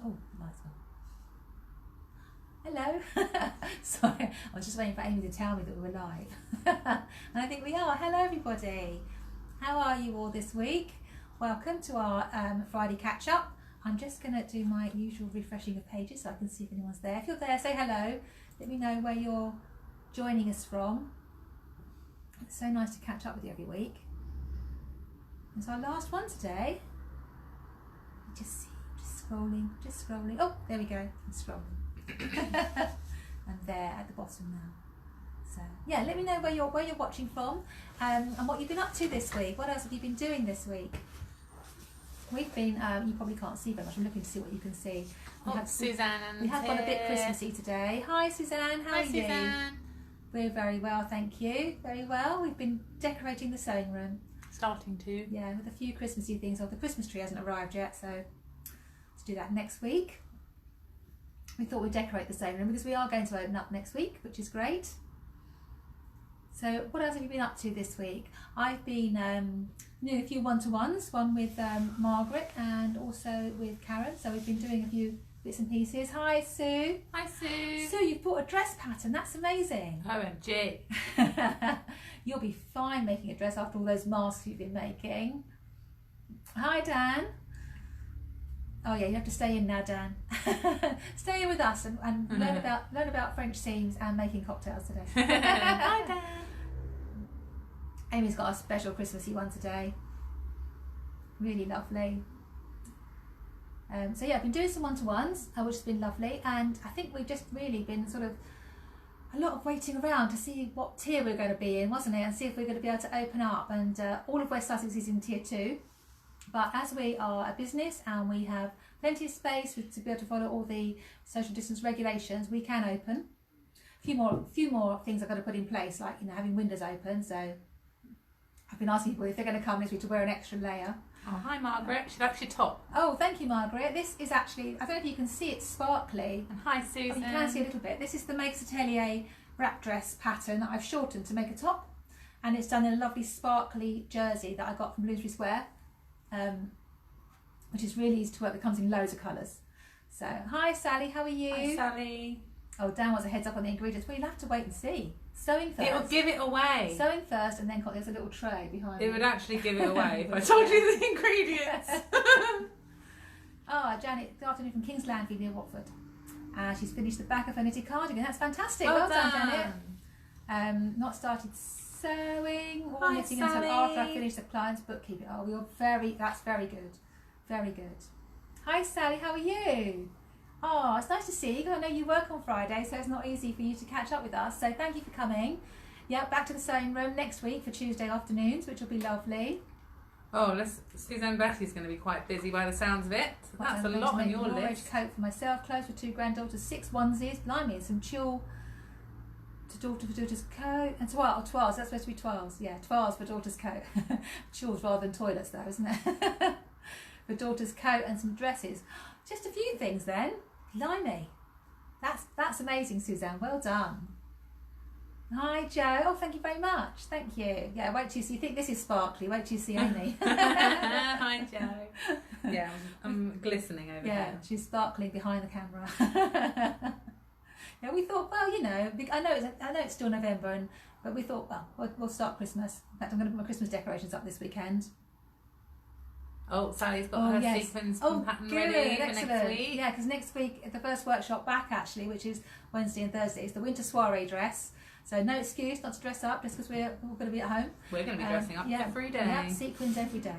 Oh, nice one. Hello. Sorry, I was just waiting for Amy to tell me that we were live. And I think we are. Hello, everybody. How are you all this week? Welcome to our Friday catch-up. I'm just going to do my usual refreshing of pages so I can see if anyone's there. If you're there, say hello. Let me know where you're joining us from. It's so nice to catch up with you every week. It's our last one today. Just scrolling. Oh, there we go. I'm scrolling. And there at the bottom now. So yeah, let me know where you're watching from, and what you've been up to this week. What else have you been doing this week? We've been. You probably can't see very much. I'm looking to see what you can see. Suzanne and we have gone a bit Christmassy today. Hi Suzanne, how are you? Suzanne. We're very well, thank you. Very well. We've been decorating the sewing room. Starting to. Yeah, with a few Christmassy things. The Christmas tree hasn't arrived yet, so let's do that next week. We thought we'd decorate the sewing room because we are going to open up next week, which is great. So what else have you been up to this week? I've been doing a few one-to-ones, one with Margaret and also with Karen. So we've been doing a few bits and pieces. Hi Sue. Hi Sue. Sue, you've bought a dress pattern. That's amazing. OMG. You'll be fine making a dress after all those masks you've been making. Hi Dan. Oh yeah, you have to stay in now, Dan. Stay in with us and learn about French seams and making cocktails today. Hi Dan. Amy's got a special Christmassy one today. Really lovely. So yeah, I've been doing some one-to-ones, which has been lovely, and I think we've just really been sort of a lot of waiting around to see what tier we're going to be in, wasn't it? And see if we're going to be able to open up. And all of West Sussex is in tier 2. But as we are a business and we have plenty of space to be able to follow all the social distance regulations, we can open. A few more things I've got to put in place, like having windows open. So I've been asking people if they're going to come this week to wear an extra layer. Oh, hi Margaret. She likes your top. Oh, thank you, Margaret. This is actually, I don't know if you can see it, sparkly. And hi Susan. Oh, you can see a little bit. This is the Makes Atelier wrap dress pattern that I've shortened to make a top, and it's done in a lovely sparkly jersey that I got from Bloomsbury Square. Which is really easy to work. It comes in loads of colours. So, hi Sally, how are you? Hi Sally. Oh, Dan wants a heads up on the ingredients. Well, you'll have to wait and see. Sewing first. It'll give it away. Sewing first, and then there's a little tray behind It would actually give it away if I told you the ingredients. Oh, Janet, good afternoon from King's Landby near Watford. She's finished the back of her knitted cardigan. That's fantastic. Well done, Janet. Not started sewing or knitting until after I finished the client's bookkeeping. Oh, that's very good. Very good. Hi Sally, how are you? Oh, it's nice to see you. I know you work on Friday, so it's not easy for you to catch up with us. So thank you for coming. Yeah, back to the sewing room next week for Tuesday afternoons, which will be lovely. Oh, Suzanne Betty's going to be quite busy by the sounds of it. That's a lot on your list. Coat for myself, clothes for 2 granddaughters, 6 onesies, blimey, some tulle for daughter's coat, and toiles, that's supposed to be toiles, yeah, toiles for daughter's coat. Tulles rather than toilets though, isn't it? For daughter's coat and some dresses. Just a few things then. Blimey. That's amazing, Suzanne, well done. Hi Joe, oh thank you very much, thank you. Yeah, wait till you see, you think this is sparkly, wait till you see Amy. Hi Joe. Yeah, I'm glistening over here. Yeah, she's sparkling behind the camera. Yeah, we thought, well, I know it's still November, but we thought, well, we'll start Christmas. In fact, I'm going to put my Christmas decorations up this weekend. Oh, Sally's got her sequins pattern ready for next week. Yeah, because next week, the first workshop back actually, which is Wednesday and Thursday, is the winter soiree dress. So no excuse not to dress up just because we're all going to be at home. We're going to be dressing up every day. Yeah, sequins every day.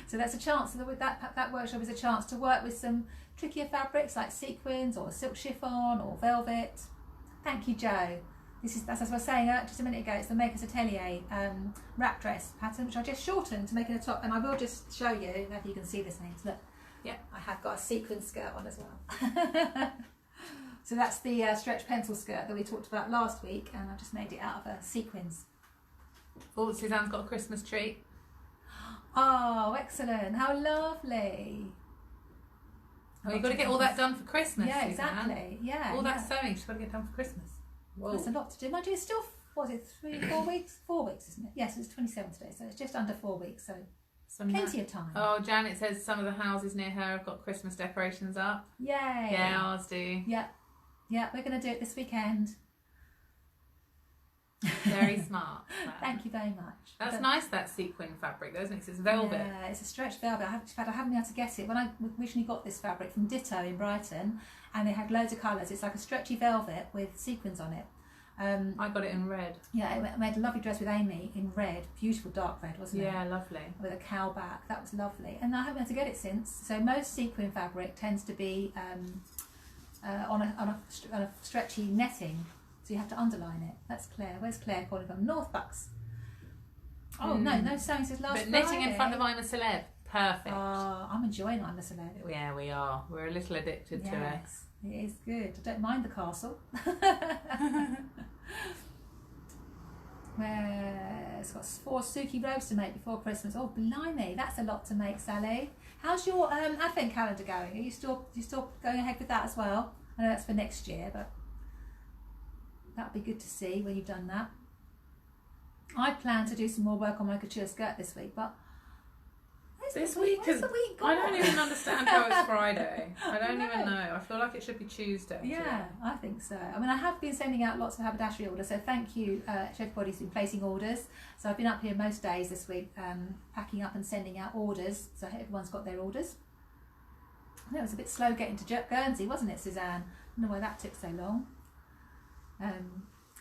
So that's a chance. So with that workshop is a chance to work with some trickier fabrics like sequins or silk chiffon or velvet. Thank you, Joe. That's as I was saying just a minute ago. It's the Makers Atelier wrap dress pattern, which I just shortened to make it a top. And I will just show you if you can see this thing. Look, yeah, I have got a sequin skirt on as well. So that's the stretch pencil skirt that we talked about last week, and I just made it out of sequins. Oh, Suzanne's got a Christmas tree. Oh, excellent! How lovely. Well, you've got to get all that done for Christmas. Yeah, Suzanne. Exactly. Yeah, all that sewing, she's got to get done for Christmas. Whoa. That's a lot to do. Mind you, it's still, 4 weeks? 4 weeks, isn't it? Yes, it's 27 today, so it's just under 4 weeks. So Plenty of time. Oh, Janet says some of the houses near her have got Christmas decorations up. Yay. Yeah, ours do. Yeah, we're going to do it this weekend. Very smart. Thank you very much. That's nice, that sequin fabric, though, isn't it? 'Cause it's velvet. Yeah, it's a stretched velvet. In fact, I haven't been able to get it. When I originally got this fabric from Ditto in Brighton, and they had loads of colours, it's like a stretchy velvet with sequins on it. I got it in red. Yeah, I made a lovely dress with Amy in red, beautiful dark red, wasn't it? Yeah, lovely. With a cow back, that was lovely. And I haven't been able to get it since. So most sequin fabric tends to be on a stretchy netting, so you have to underline it. That's Claire. Where's Claire calling from? North Bucks. Oh no sewing says last But knitting Friday. in front of I'm a Celeb, perfect. Oh, I'm enjoying I'm a Celeb. Yeah, we are. We're a little addicted to it. It is good. I don't mind the castle. It's got 4 Suki robes to make before Christmas. Oh, blimey, that's a lot to make, Sally. How's your advent calendar going? Are you still going ahead with that as well? I know that's for next year, but that'd be good to see when you've done that. I plan to do some more work on my couture skirt this week, but This week where's the week gone? I don't even understand how it's Friday. I don't even know. I feel like it should be Tuesday. Yeah, I think so. I mean, I have been sending out lots of haberdashery orders, so thank you to everybody who's been placing orders. So I've been up here most days this week, packing up and sending out orders, so everyone's got their orders. I know it was a bit slow getting to Guernsey, wasn't it, Suzanne? I don't know why that took so long.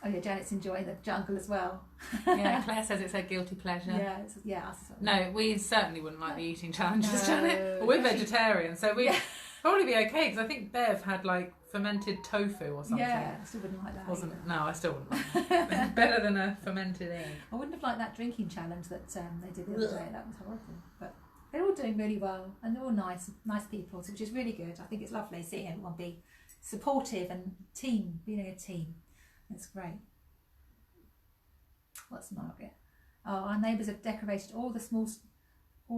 Oh yeah, Janet's enjoying the jungle as well. Yeah, Claire says it's her guilty pleasure. Yeah. No, we certainly wouldn't like the eating challenges, No. Janet. We're vegetarian, so we'd probably be okay, because I think Bev had like fermented tofu or something. Yeah, I still wouldn't like that. No, I still wouldn't like it. Better than a fermented egg. I wouldn't have liked that drinking challenge that they did the other day. That was horrible. But they're all doing really well, and they're all nice people, which is really good. I think it's lovely seeing everyone be supportive and being a team. It's great. What's Margaret? Oh, our neighbours have decorated all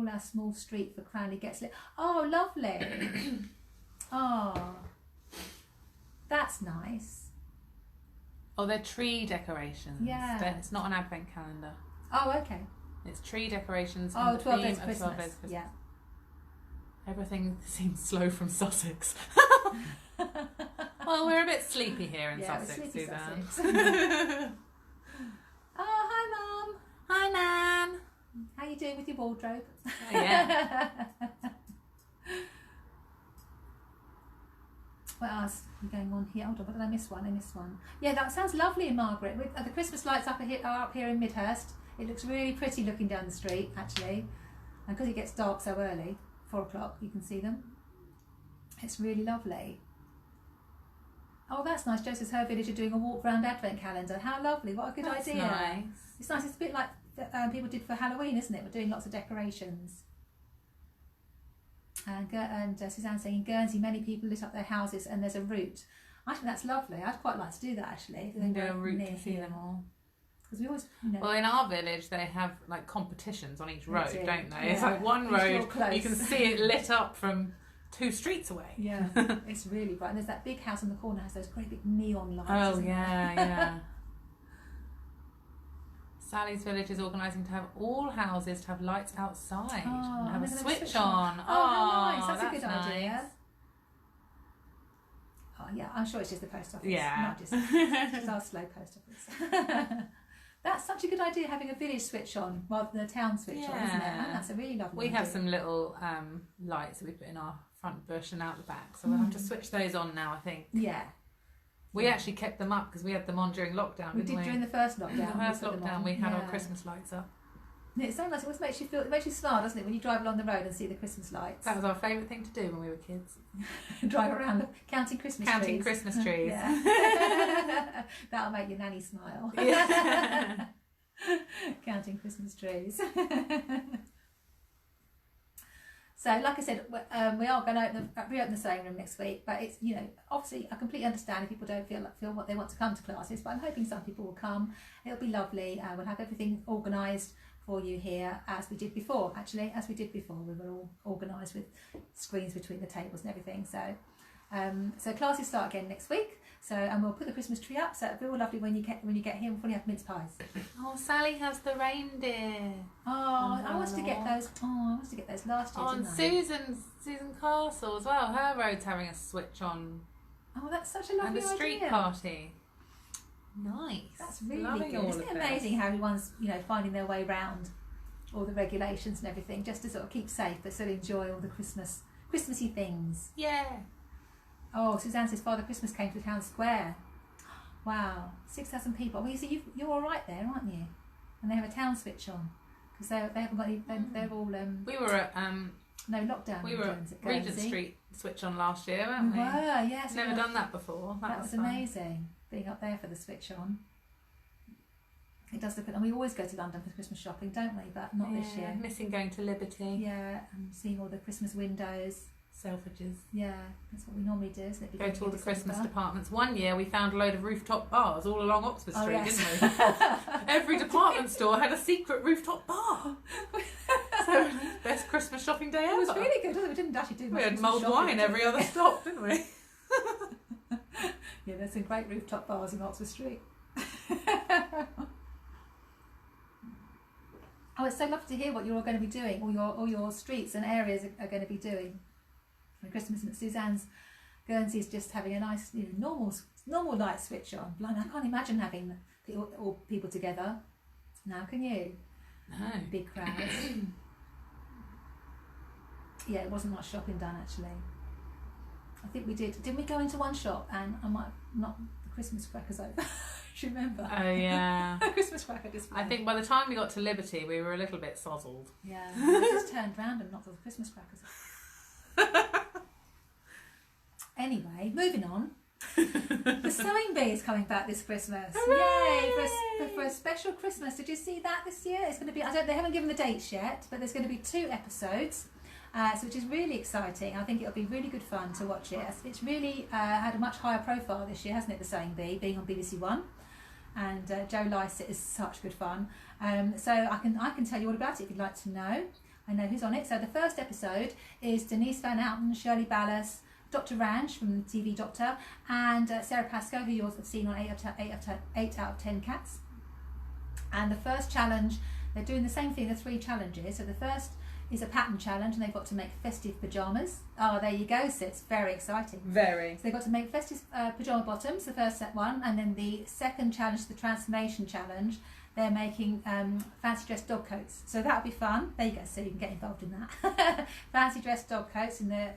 our small street for Cranley Gets Lit. Oh, lovely. Oh, that's nice. Oh, they're tree decorations. Yeah. It's not an advent calendar. Oh, okay. It's tree decorations. Oh, and 12 the Days theme of of 12 Christmas. Days of Christmas. Yeah. Everything seems slow from Sussex. Well, we're a bit sleepy here in Sussex, sleepy Suzanne. Sussex. Oh, hi, Mum. Hi, Nan. How you doing with your wardrobe? Oh, yeah. What else is going on here? Hold on, what did I miss one? Yeah, that sounds lovely in Margaret. With the Christmas lights are up here in Midhurst. It looks really pretty looking down the street, actually. And because it gets dark so early, 4 o'clock, you can see them. It's really lovely. Oh, that's nice. Jo says her village are doing a walk round advent calendar. How lovely. What a good idea. Nice. It's nice. It's a bit like people did for Halloween, isn't it? We're doing lots of decorations. And Suzanne saying in Guernsey, many people lit up their houses and there's a route. I think that's lovely. I'd quite like to do that, actually. Do a route to see them all. Because we always, Well, in our village, they have like competitions on each road, do. don't they? Yeah. It's like one Each road, door close. you can see it lit up from 2 streets away. Yeah, it's really bright. And there's that big house on the corner has those great big neon lights. Oh, isn't yeah, there? yeah. Sally's village is organising to have all houses to have lights outside and have a switch on. Oh, how nice. That's a good nice. idea. Oh, yeah, I'm sure it's just the post office. Yeah. Not just our slow post office. That's such a good idea, having a village switch on rather than a town switch on, isn't it? And that's a really lovely We idea. have some little lights that we put in our front bush and out the back, so we'll have to switch those on now, I think. Yeah. We actually kept them up because we had them on during lockdown, We didn't we? did during the first lockdown. The first we put them lockdown, on. we had our Yeah. Christmas lights up. It's so nice. It always makes you smile, doesn't it, when you drive along the road and see the Christmas lights. That was our favourite thing to do when we were kids. Drive around counting Christmas trees. Counting Christmas trees. Yeah. That'll make your nanny smile. Yeah. Counting Christmas trees. So, like I said, we are going to reopen the sewing room next week. But it's, obviously, I completely understand if people don't feel what they want to come to classes. But I'm hoping some people will come. It'll be lovely. We'll have everything organised for you here as we did before. Actually, as we did before, we were all organised with screens between the tables and everything. So, So classes start again next week. So, and we'll put the Christmas tree up. So it'll be all lovely when you get here. We'll probably have mince pies. Oh, Sally has the reindeer. Oh, I wanted to get those. Oh, I wanted to get those last year. And Susan Castle as well. Her road's having a switch on. Oh, that's such a lovely idea. And a street party. Nice. That's really good. Isn't it amazing how everyone's finding their way round all the regulations and everything, just to sort of keep safe but still enjoy all the Christmassy things. Yeah. Oh, Suzanne says Father Christmas came to the town square. Wow, 6,000 people. Well, you see, you're all right there, aren't you? And they have a town switch on because they haven't got any. They're all. We were at no lockdown. We were at Regent Street switch on last year, weren't we? We were, yes. Never done that before. That was amazing. Being up there for the switch on. It does look, and we always go to London for Christmas shopping, don't we? But not this year. Missing going to Liberty. Yeah, and seeing all the Christmas windows. Selfridges. Yeah, that's what we normally do, isn't it? Go to all the Christmas departments. One year we found a load of rooftop bars all along Oxford Street, yes. didn't we? Every department store had a secret rooftop bar. So best Christmas shopping day ever. It was really good, wasn't it? We didn't actually do much. We had mulled wine every other stop, didn't we? Yeah, there's some great rooftop bars in Oxford Street. Oh, it's so lovely to hear what you're all going to be doing, all your streets and areas are going to be doing for Christmas. And Suzanne's Guernsey's just having a nice, normal light switch on. Blimey, I can't imagine having all people together. Now, can you? No. Big crowds. Yeah, it wasn't much shopping done actually. I think we did. Didn't we go into one shop and I might not the Christmas crackers over? Do you remember? Oh yeah. Christmas cracker display. I think by the time we got to Liberty, we were a little bit sozzled. Yeah, we just turned round and knocked all the Christmas crackers. Anyway, moving on. The sewing bee is coming back this Christmas. Hooray! Yay! For a special Christmas. Did you see that this year? It's going to be. They haven't given the dates yet, but there's going to be 2 episodes. So which is really exciting. I think it'll be really good fun to watch it. It's really had a much higher profile this year, hasn't it? The Sewing Bee, being on BBC One, and Joe Lycett is such good fun. So I can tell you all about it if you'd like to know. I know who's on it. So the first episode is Denise Van Outen, Shirley Ballas, Dr. Ranch from TV Doctor, and Sarah Pascoe, who you also have seen on 8 out of 10 Cats. And the first challenge, they're doing the same thing. The 3 challenges. So the first is a pattern challenge, and they've got to make festive pyjamas. Oh, there you go, so it's very exciting. Very. So they've got to make festive pyjama bottoms, the first one, and then the second challenge, the transformation challenge, they're making fancy dress dog coats. So that'll be fun. There you go, so you can get involved in that. Fancy dress dog coats in the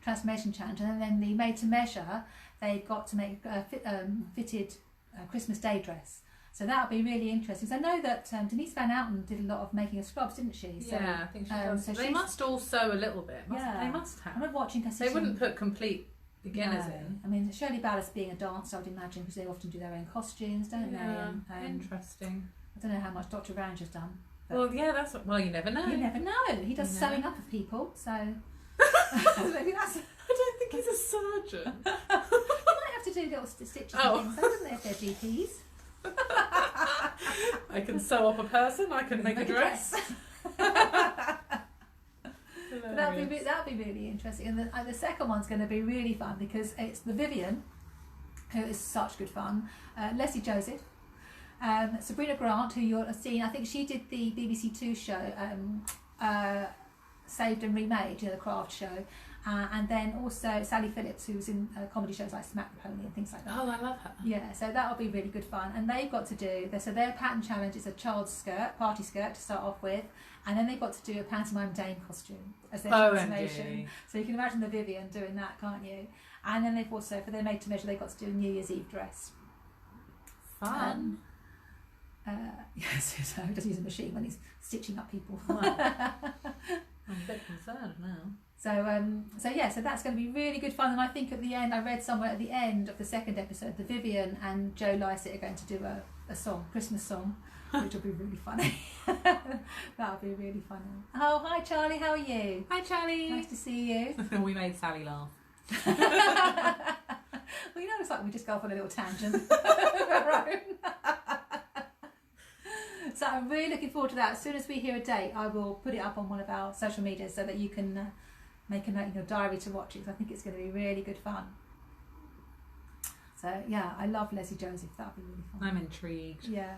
transformation challenge, and then the made to measure, they've got to make a fitted Christmas Day dress. So that'll be really interesting. So I know that Denise Van Outen did a lot of making of scrubs, didn't she? So, yeah, I think she does. So they must all sew a little bit. They must have. I remember watching her. They wouldn't put complete beginners in. I mean, Shirley Ballas being a dancer, I would imagine, because they often do their own costumes, don't they? And, interesting. I don't know how much Dr. Range has done. Well, yeah, that's what. Well, you never know. You never know. He does sewing up of people, so maybe that's. I don't think he's a surgeon. You might have to do little stitches and things, doesn't it, if they're GPs? I can sew up a person. I can make a dress. That'll be really interesting. And the second one's going to be really fun because it's the Vivian, who is such good fun. Leslie Joseph, Sabrina Grant, who you'll have seen. I think she did the BBC Two show, Saved and Remade, the craft show. And then also Sally Phillips, who's in comedy shows like Smack the Pony and things like that. Oh, I love her. Yeah, so that'll be really good fun. And they've got to do, so their pattern challenge is a child's skirt, party skirt to start off with. And then they've got to do a pantomime Dame costume as their transformation. So you can imagine the Vivian doing that, can't you? And then they've also, for their made to measure, they've got to do a New Year's Eve dress. Fun. Yes, so he doesn't use a machine when he's stitching up people. I'm a bit concerned now. So that's going to be really good fun. And I think at the end, I read somewhere at the end of the second episode, the Vivian and Joe Lycett are going to do a song, Christmas song, which will be really funny. That'll be really funny. Oh, hi Charlie, how are you? Hi Charlie. Nice to see you. We made Sally laugh. Well, it's like we just go off on a little tangent of our own. So I'm really looking forward to that. As soon as we hear a date, I will put it up on one of our social medias so that you can make a note in your diary to watch it, because I think it's going to be really good fun. So yeah, I love Leslie Joseph. That'd be really fun. I'm intrigued. Yeah.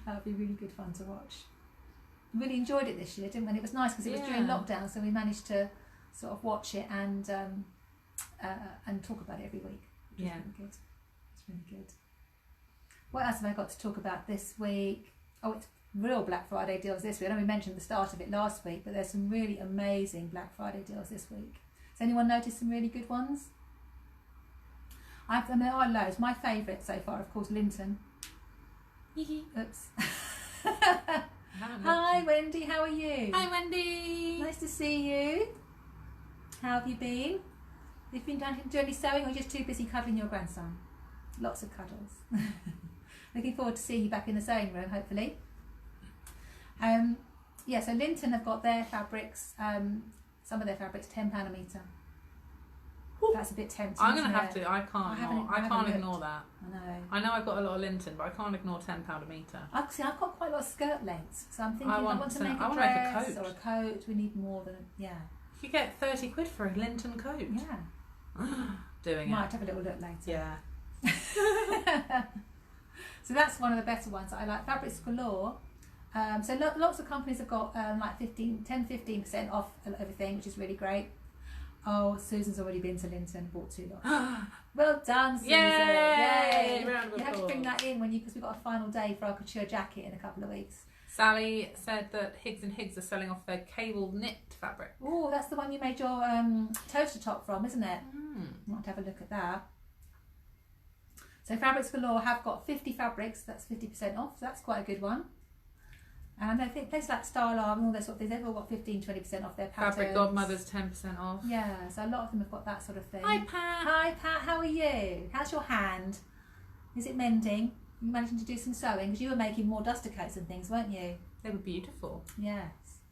That'd be really good fun to watch. Really enjoyed it this year, didn't we? And it was nice because it was during lockdown, so we managed to sort of watch it and talk about it every week. Which was really good. It's really good. What else have I got to talk about this week? Oh, it's real Black Friday deals this week. I know we mentioned the start of it last week, but there's some really amazing Black Friday deals this week. Has anyone noticed some really good ones? There are loads. My favourite so far, of course, Linton. Oops. Hi, Wendy. How are you? Hi, Wendy. Nice to see you. How have you been? Have you been doing any sewing, or just too busy cuddling your grandson? Lots of cuddles. Looking forward to seeing you back in the sewing room, hopefully. So Linton have got their fabrics, some of their fabrics, £10 a metre. That's a bit tempting. I'm going to have to. I can't ignore that. I know I've got a lot of Linton, but I can't ignore £10 a metre. I've got quite a lot of skirt lengths, so I'm thinking I want to make a dress or a coat. We need more than You get 30 quid for a Linton coat. Yeah. Doing Might have a little look later. Yeah. So that's one of the better ones that I like. Fabrics Galore. So lots of companies have got like 10-15% off everything, which is really great. Oh, Susan's already been to Linton, bought 2 lots. Well done, Susan! Yay! You have to bring that in because we've got a final day for our couture jacket in a couple of weeks. Sally said that Higgs and Higgs are selling off their cable knit fabric. Oh, that's the one you made your toaster top from, isn't it? Might have to have a look at that. So Fabrics Galore have got 50 fabrics, that's 50% off, so that's quite a good one. And I think places like Starlar and all those sort of things, they've all got 15-20% off their patterns. Fabric Godmother's 10% off. Yeah, so a lot of them have got that sort of thing. Hi, Pat. Hi, Pat. How are you? How's your hand? Is it mending? Are you managing to do some sewing? Because you were making more duster coats and things, weren't you? They were beautiful. Yes.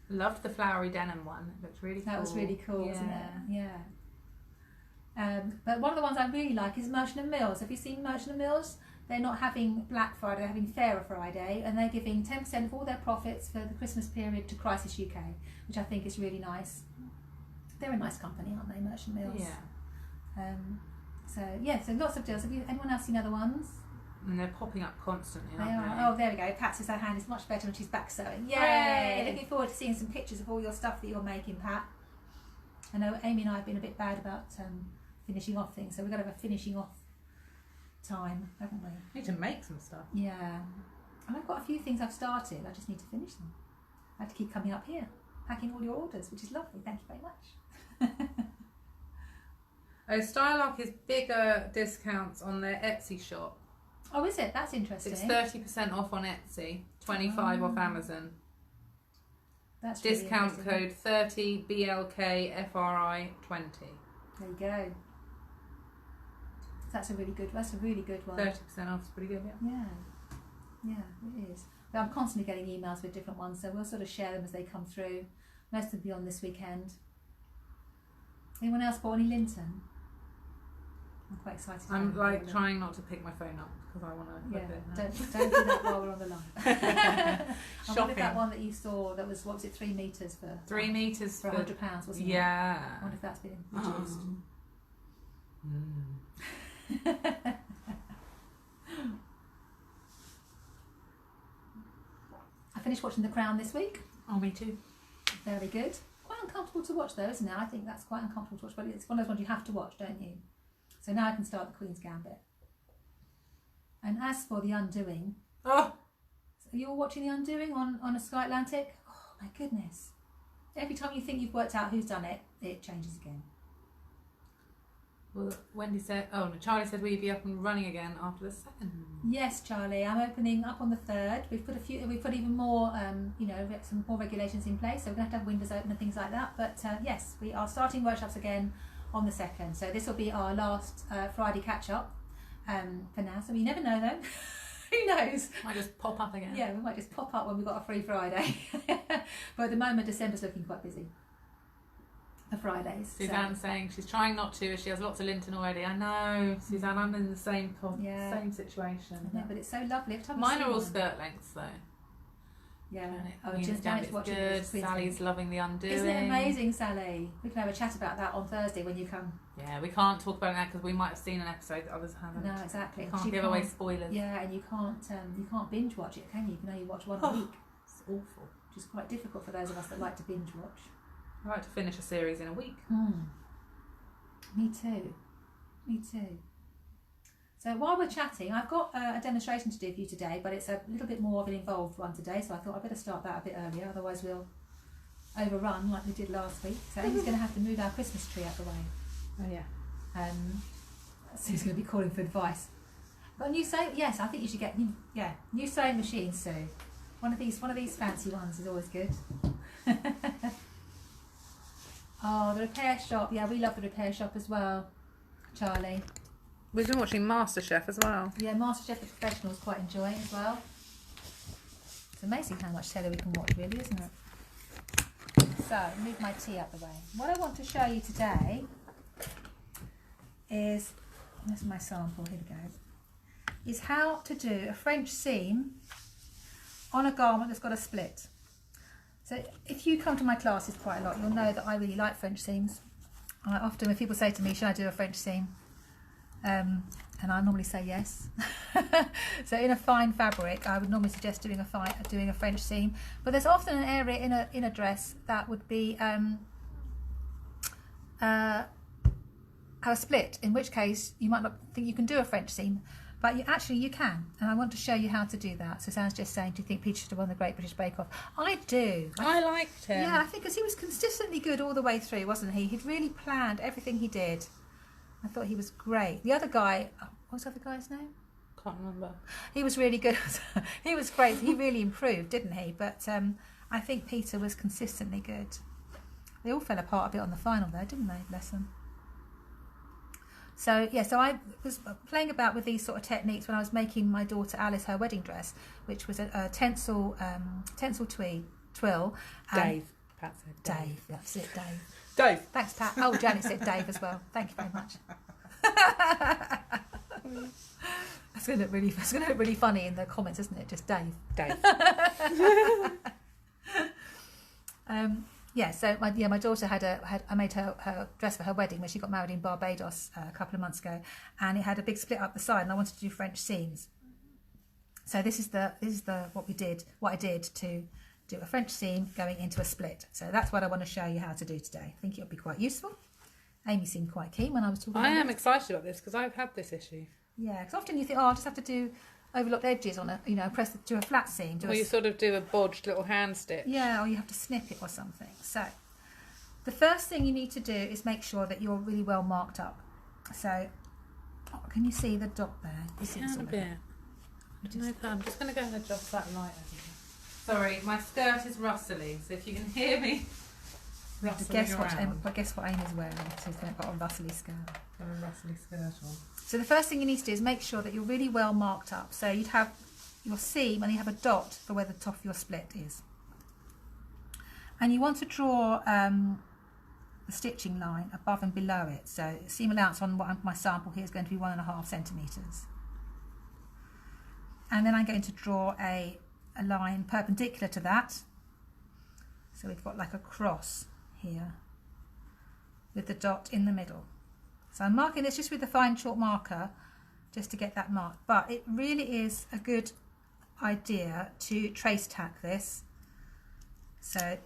Loved the flowery denim one. It looked really cool. That was really cool, wasn't it? Yeah. But one of the ones I really like is Merchant & Mills. Have you seen Merchant & Mills? They're not having Black Friday, they're having Fairer Friday, and they're giving 10% of all their profits for the Christmas period to Crisis UK, which I think is really nice. They're a nice company, aren't they, Merchant Mills? Yeah. So lots of deals. Have anyone else seen other ones? And they're popping up constantly, aren't they? Oh, there we go. Pat says her hand is much better when she's back sewing. Yay! Looking forward to seeing some pictures of all your stuff that you're making, Pat. I know Amy and I have been a bit bad about finishing off things, so we've got to have a finishing off time, haven't we? Need to make some stuff. Yeah. And I've got a few things I've started, I just need to finish them. I have to keep coming up here, packing all your orders, which is lovely. Thank you very much. Oh, Stylark is bigger discounts on their Etsy shop. Oh, is it? That's interesting. It's 30% off on Etsy, 25 off Amazon. That's discount really code 30 BLK FRI 20. There you go. That's a really good one. 30% off is pretty good, yeah. Yeah, it is. But I'm constantly getting emails with different ones, so we'll sort of share them as they come through. Most of them will be on this weekend. Anyone else bought any Linton? I'm quite excited. I'm trying not to pick my phone up because I want to look at it. Don't do that while we're on the line. I wanted that one that you saw that was, what was it, 3 metres for? 3 metres for £100, wasn't it? Yeah. I wonder if that's been reduced. I finished watching The Crown this week. Oh, me too. Very good. Quite uncomfortable to watch though, isn't it? I think that's quite uncomfortable to watch, but it's one of those ones you have to watch, don't you? So now I can start The Queen's Gambit. And as for The Undoing, are you all watching The Undoing on a Sky Atlantic? Oh my goodness. Every time you think you've worked out who's done it, it changes again. Well, Wendy said, Charlie said, will you be up and running again after the 2nd? Yes, Charlie, I'm opening up on the 3rd. We've put even more, some more regulations in place, so we're going to have windows open and things like that. But yes, we are starting workshops again on the 2nd. So this will be our last Friday catch-up for now. So you never know, though. Who knows? Might just pop up again. Yeah, we might just pop up when we've got a free Friday. But at the moment, December's looking quite busy. The Fridays. Suzanne's saying she's trying not to, as she has lots of Linton already. I know, Suzanne, I'm in the same situation. I know, but it's so lovely. Every time Mine are all skirt lengths though. Yeah. Oh, just Gambit's good. Sally's loving The Undoing. Isn't it amazing, Sally? We can have a chat about that on Thursday when you come. Yeah, we can't talk about it now because we might have seen an episode that others haven't. No, exactly. We can't give away spoilers. Yeah, and you can't binge watch it, can you? You can only watch one a week. It's awful. Which is quite difficult for those of us that like to binge watch. I like to finish a series in a week. Me too. So while we're chatting, I've got a demonstration to do for you today, but it's a little bit more of an involved one today, so I thought I'd better start that a bit earlier, otherwise we'll overrun like we did last week. So Amy's going to have to move our Christmas tree out the way. Oh yeah. So he's going to be calling for advice. Got a new sewing? Yes, I think you should get new sewing machines soon. One of these fancy ones is always good. Oh, the repair shop. Yeah, we love the repair shop as well, Charlie. We've been watching MasterChef as well. Yeah, MasterChef the Professionals quite enjoying as well. It's amazing how much telly we can watch, really, isn't it? So, move my tea out the way. What I want to show you today is, this is my sample, here we go, is how to do a French seam on a garment that's got a split. So if you come to my classes quite a lot, you'll know that I really like French seams. I often, when people say to me, should I do a French seam? And I normally say yes. So in a fine fabric, I would normally suggest doing a French seam. But there's often an area in a dress that would be have a split, in which case you might not think you can do a French seam, but you can. And I want to show you how to do that. So Sam's just saying, do you think Peter should have won the Great British Bake Off? I do. I liked him. Yeah, I think because he was consistently good all the way through, wasn't he? He'd really planned everything he did. I thought he was great. The other guy, what was the other guy's name? Can't remember. He was really good. He was great. He really improved, didn't he? But I think Peter was consistently good. They all fell apart a bit on the final though, didn't they? Bless them. So yeah, so I was playing about with these sort of techniques when I was making my daughter Alice her wedding dress, which was a tencel twill. Dave. Pat said Dave. That's it, Dave. Dave. Thanks, Pat. Oh, Janet said Dave as well. Thank you very much. It's going to look really funny in the comments, isn't it? Just Dave. Dave. Yeah. So my daughter I made her dress for her wedding when she got married in Barbados a couple of months ago, and it had a big split up the side, and I wanted to do French seams. So this is what I did to do a French seam going into a split. So that's what I want to show you how to do today. I think it'll be quite useful. Amy seemed quite keen when I was talking. I am excited about this because I've had this issue. Yeah, because often you think, I'll just have to do overlocked edges on do a flat seam. Or you sort of do a bodged little hand stitch. Yeah, or you have to snip it or something. So the first thing you need to do is make sure that you're really well marked up. So can you see the dot there? You can a bit. I'm just going to go and adjust that light over here. Sorry, my skirt is rustling, so if you can hear me rustling around. Guess what Amy's wearing. She's got a rustly skirt. Got a rustly skirt on. So the first thing you need to do is make sure that you're really well marked up. So you'd have your seam and you have a dot for where the top of your split is. And you want to draw the stitching line above and below it. So seam allowance on my sample here is going to be 1.5 centimetres. And then I'm going to draw a line perpendicular to that. So we've got like a cross here with the dot in the middle. So I'm marking this just with the fine chalk marker just to get that marked. But it really is a good idea to trace tack this. So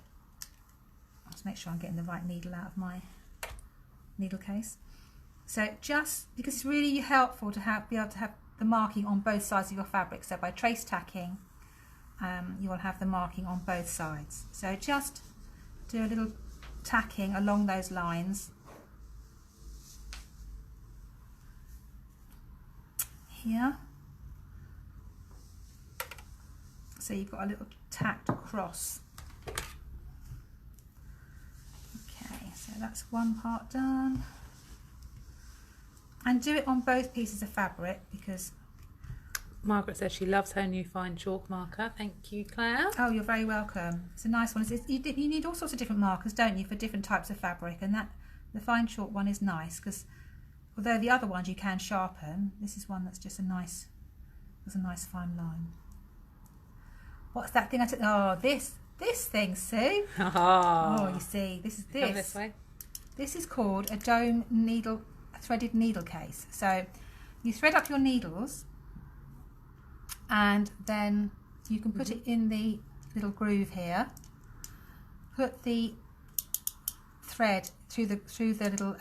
let's make sure I'm getting the right needle out of my needle case. So just because it's really helpful to be able to have the marking on both sides of your fabric. So by trace tacking, you will have the marking on both sides. So just do a little tacking along those lines. Here. So you've got a little tacked across. Okay, so that's one part done. And do it on both pieces of fabric because Margaret says she loves her new fine chalk marker. Thank you, Claire. Oh, you're very welcome. It's a nice one. You need all sorts of different markers, don't you, for different types of fabric, and the fine chalk one is nice because although the other ones you can sharpen, this is one that's just a nice fine line. What's that thing I took? Oh, this thing, Sue. Oh, You see, this is come this way. This is called a dome threaded needle case. So you thread up your needles, and then you can put it in the little groove here. Put the thread through the little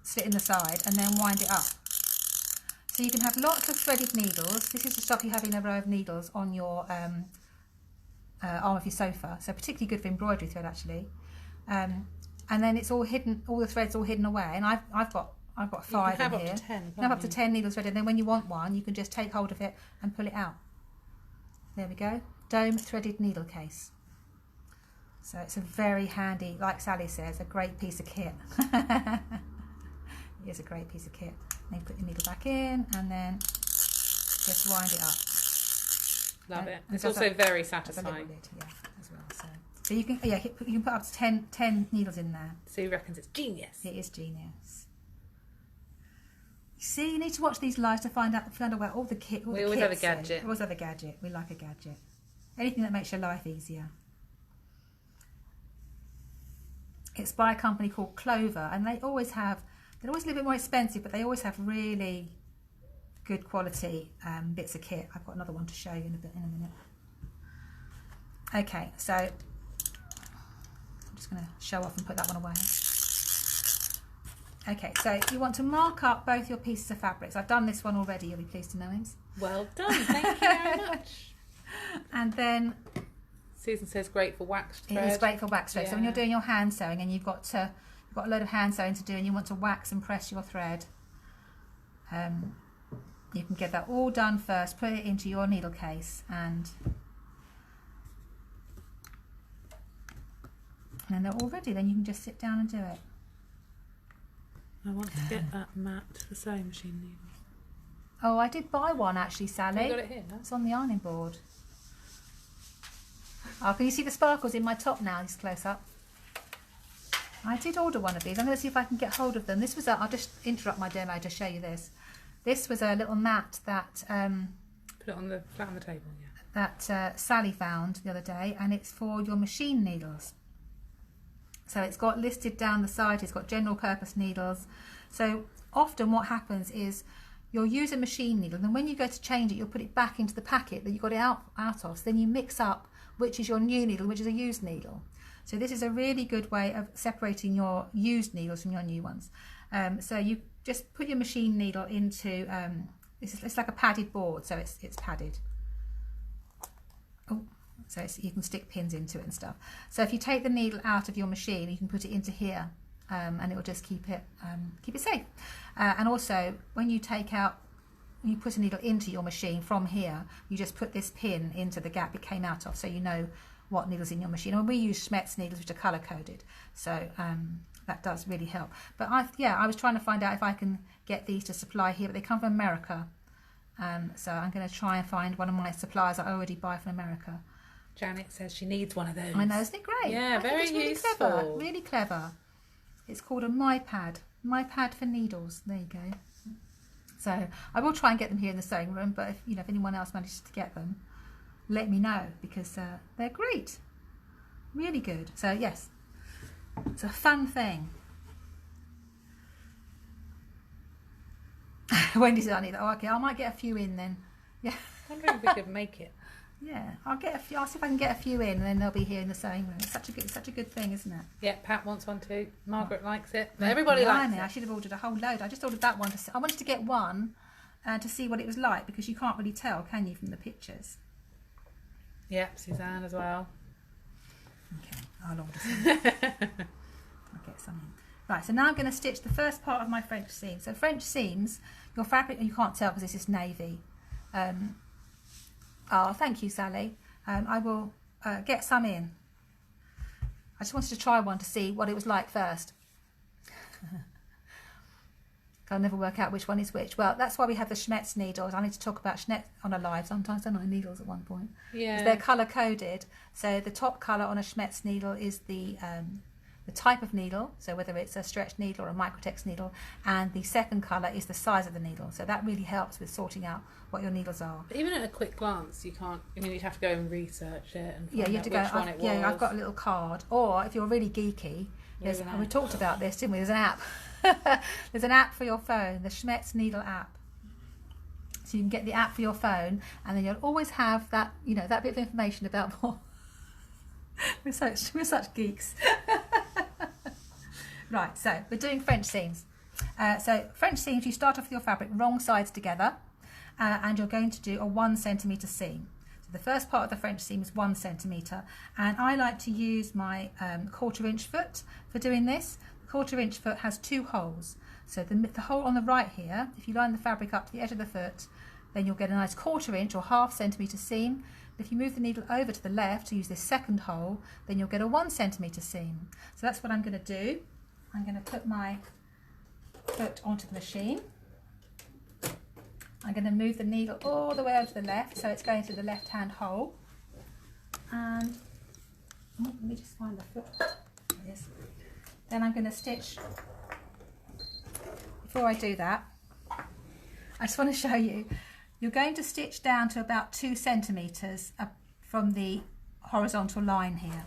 slit in the side, and then wind it up. So you can have lots of threaded needles. This is to stop you having a row of needles on your arm of your sofa. So particularly good for embroidery thread, actually. And then it's all hidden. All the threads all hidden away. And I've got 5 in here. Up to 10. You can have up to 10 needles threaded. And then when you want one, you can just take hold of it and pull it out. There we go. Dome threaded needle case. So it's a very handy, like Sally says, a great piece of kit. It is a great piece of kit. Then put your needle back in and then just wind it up. Love it. It's also very satisfying. Lid, yeah, as well. So you can put up to 10 needles in there. Sue reckons it's genius. It is genius. You see, you need to watch these lives to find out where all the kit. We always have a gadget. We always have a gadget. We like a gadget. Anything that makes your life easier. It's by a company called Clover, and they're always a little bit more expensive, but they always have really good quality bits of kit. I've got another one to show you in a minute. Okay, so I'm just going to show off and put that one away. Okay, so you want to mark up both your pieces of fabrics. I've done this one already, you'll be pleased to know, Ems. Well done, thank you very much. And then Susan says great for waxed thread. It is great for wax thread. Yeah. So when you're doing your hand sewing and you've got a load of hand sewing to do and you want to wax and press your thread, you can get that all done first, put it into your needle case, and then they're all ready. Then you can just sit down and do it. I want to get that mat for sewing machine needles. Oh, I did buy one actually, Sally. You got it here, no? It's on the ironing board. Oh, can you see the sparkles in my top now? This close up. I did order one of these. I'm going to see if I can get hold of them. This was I'll just interrupt my demo to show you this. This was a little mat that put it on the flat on the table. Yeah. That Sally found the other day, and it's for your machine needles. So it's got listed down the side. It's got general purpose needles. So often what happens is you'll use a machine needle, and then when you go to change it, you'll put it back into the packet that you got it out of. So then you mix up which is your new needle, which is a used needle. So this is a really good way of separating your used needles from your new ones. So you just put your machine needle into, it's like a padded board, so it's padded. Oh, so you can stick pins into it and stuff. So if you take the needle out of your machine, you can put it into here, and it will just keep it safe. And also, when you put a needle into your machine from here, you just put this pin into the gap it came out of, so you know what needle's in your machine. And we use Schmetz needles, which are colour coded, so that does really help. But I was trying to find out if I can get these to supply here, but they come from America, so I'm going to try and find one of my suppliers I already buy from America. Janet says she needs one of those. I know, isn't it great? Yeah, very useful. Really clever. It's called a MyPad for needles. There you go. So I will try and get them here in the sewing room, but if anyone else manages to get them, let me know, because they're great, really good. So yes, it's a fun thing. Wendy said I need that. Oh, okay, I might get a few in then. Yeah. I wonder if we could make it. Yeah, I'll get a few. I'll see if I can get a few in, and then they'll be here in the sewing room. It's such a good thing, isn't it? Yeah, Pat wants one too. Margaret likes it. Everybody likes it. I should have ordered a whole load. I just ordered that one. I wanted to get one to see what it was like, because you can't really tell, can you, from the pictures? Yep, Suzanne as well. Okay, I'll order some. I'll get some in. Right, so now I'm going to stitch the first part of my French seam. So French seams, your fabric, you can't tell because this is navy. Oh, thank you, Sally. I will get some in. I just wanted to try one to see what it was like first. I'll never work out which one is which. Well, that's why we have the Schmetz needles. I need to talk about Schmetz on a live sometimes, don't I? Needles at one point. Yeah. They're colour coded. So the top colour on a Schmetz needle is the the type of needle, so whether it's a stretch needle or a microtex needle, and the second colour is the size of the needle. So that really helps with sorting out what your needles are. But even at a quick glance, you can't. I mean, you'd have to go and research it and find you have out to go. which one it was. Yeah, I've got a little card. Or if you're really geeky, we talked about this, didn't we? There's an app. There's an app for your phone, the Schmetz Needle app. So you can get the app for your phone, and then you'll always have that, you know, that bit of information about what. we're such geeks. Right, so we're doing French seams. So French seams, you start off with your fabric wrong sides together, and you're going to do a 1 centimetre seam. So the first part of the French seam is 1 centimetre, and I like to use my 1/4 inch foot for doing this. The 1/4 inch foot has 2 holes. So the hole on the right here, if you line the fabric up to the edge of the foot, then you'll get a nice 1/4 inch or 1/2 centimetre seam. But if you move the needle over to the left to use this second hole, then you'll get a 1 centimetre seam. So that's what I'm going to do. I'm going to put my foot onto the machine. I'm going to move the needle all the way over to the left, so it's going through the left hand hole. And let me just find the foot. There it is. Then I'm going to stitch. Before I do that, I just want to show you, you're going to stitch down to about 2 centimetres from the horizontal line here.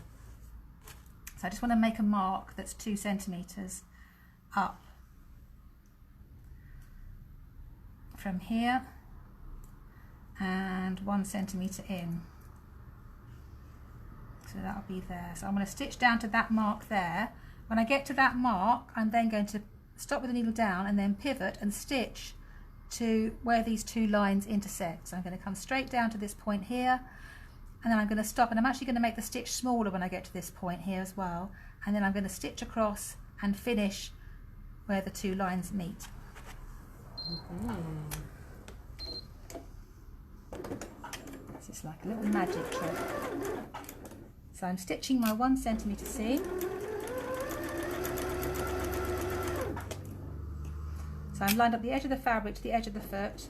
So I just want to make a mark that's 2 centimetres up from here and 1 centimetre in. So that'll be there. So I'm going to stitch down to that mark there. When I get to that mark, I'm then going to stop with the needle down and then pivot and stitch to where these 2 lines intersect. So I'm going to come straight down to this point here, and then I'm going to stop, and I'm actually going to make the stitch smaller when I get to this point here as well, and then I'm going to stitch across and finish where the 2 lines meet. This is like a little magic trick. So I'm stitching my 1 centimetre seam. So I've lined up the edge of the fabric to the edge of the foot,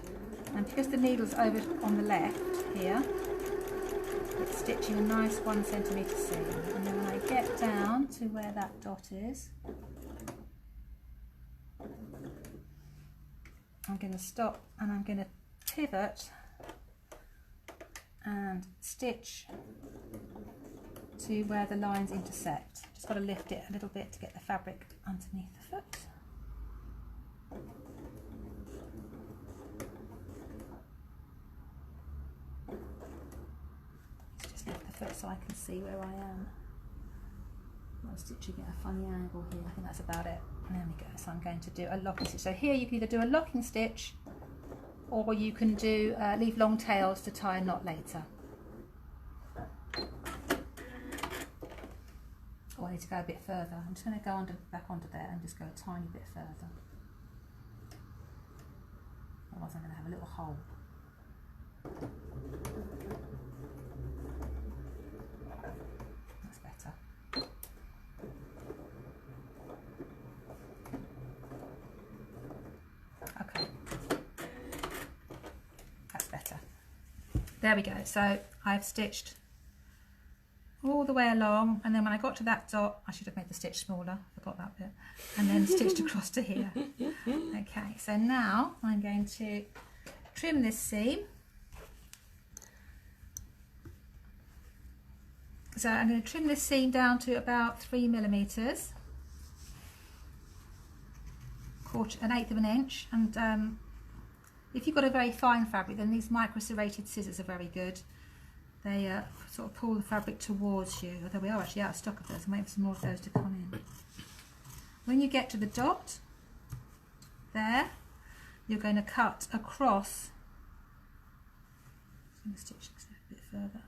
and because the needle's over on the left here, it's stitching a nice 1 centimetre seam. And then when I get down to where that dot is, I'm going to stop and I'm going to pivot and stitch to where the lines intersect. Just got to lift it a little bit to get the fabric underneath the foot. Just lift the foot so I can see where I am. I'm stitching at a funny angle here. I think that's about it. And there we go. So I'm going to do a locking stitch. So here you can either do a locking stitch, or you can do leave long tails to tie a knot later. Oh, I need to go a bit further. I'm just going to go back onto there and just go a tiny bit further. Otherwise I'm going to have a little hole. That's better. Okay. That's better. There we go. So I've stitched all the way along, and then when I got to that dot, I should have made the stitch smaller, forgot that bit, and then stitched across to here. Okay, so now I'm going to trim this seam. So I'm going to trim this seam down to about 3 millimeters, an eighth of an inch, and if you've got a very fine fabric, then these micro serrated scissors are very good. They sort of pull the fabric towards you, although we are actually out of stock of those. I'm waiting for some more of those to come in. When you get to the dot there, you're going to cut across. I'm going to stitch a bit further.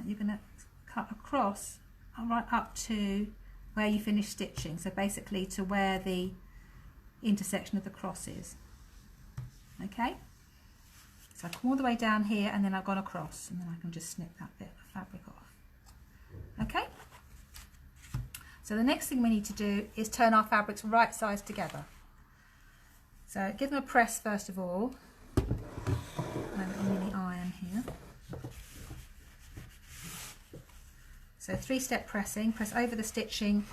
You're going to cut across right up to where you finish stitching, so basically to where the intersection of the cross is. Okay? So I come all the way down here, and then I've gone across, and then I can just snip that bit of fabric off. Okay? So the next thing we need to do is turn our fabrics right sides together. So give them a press first of all. I have a little mini iron here. So 3-step pressing, press over the stitching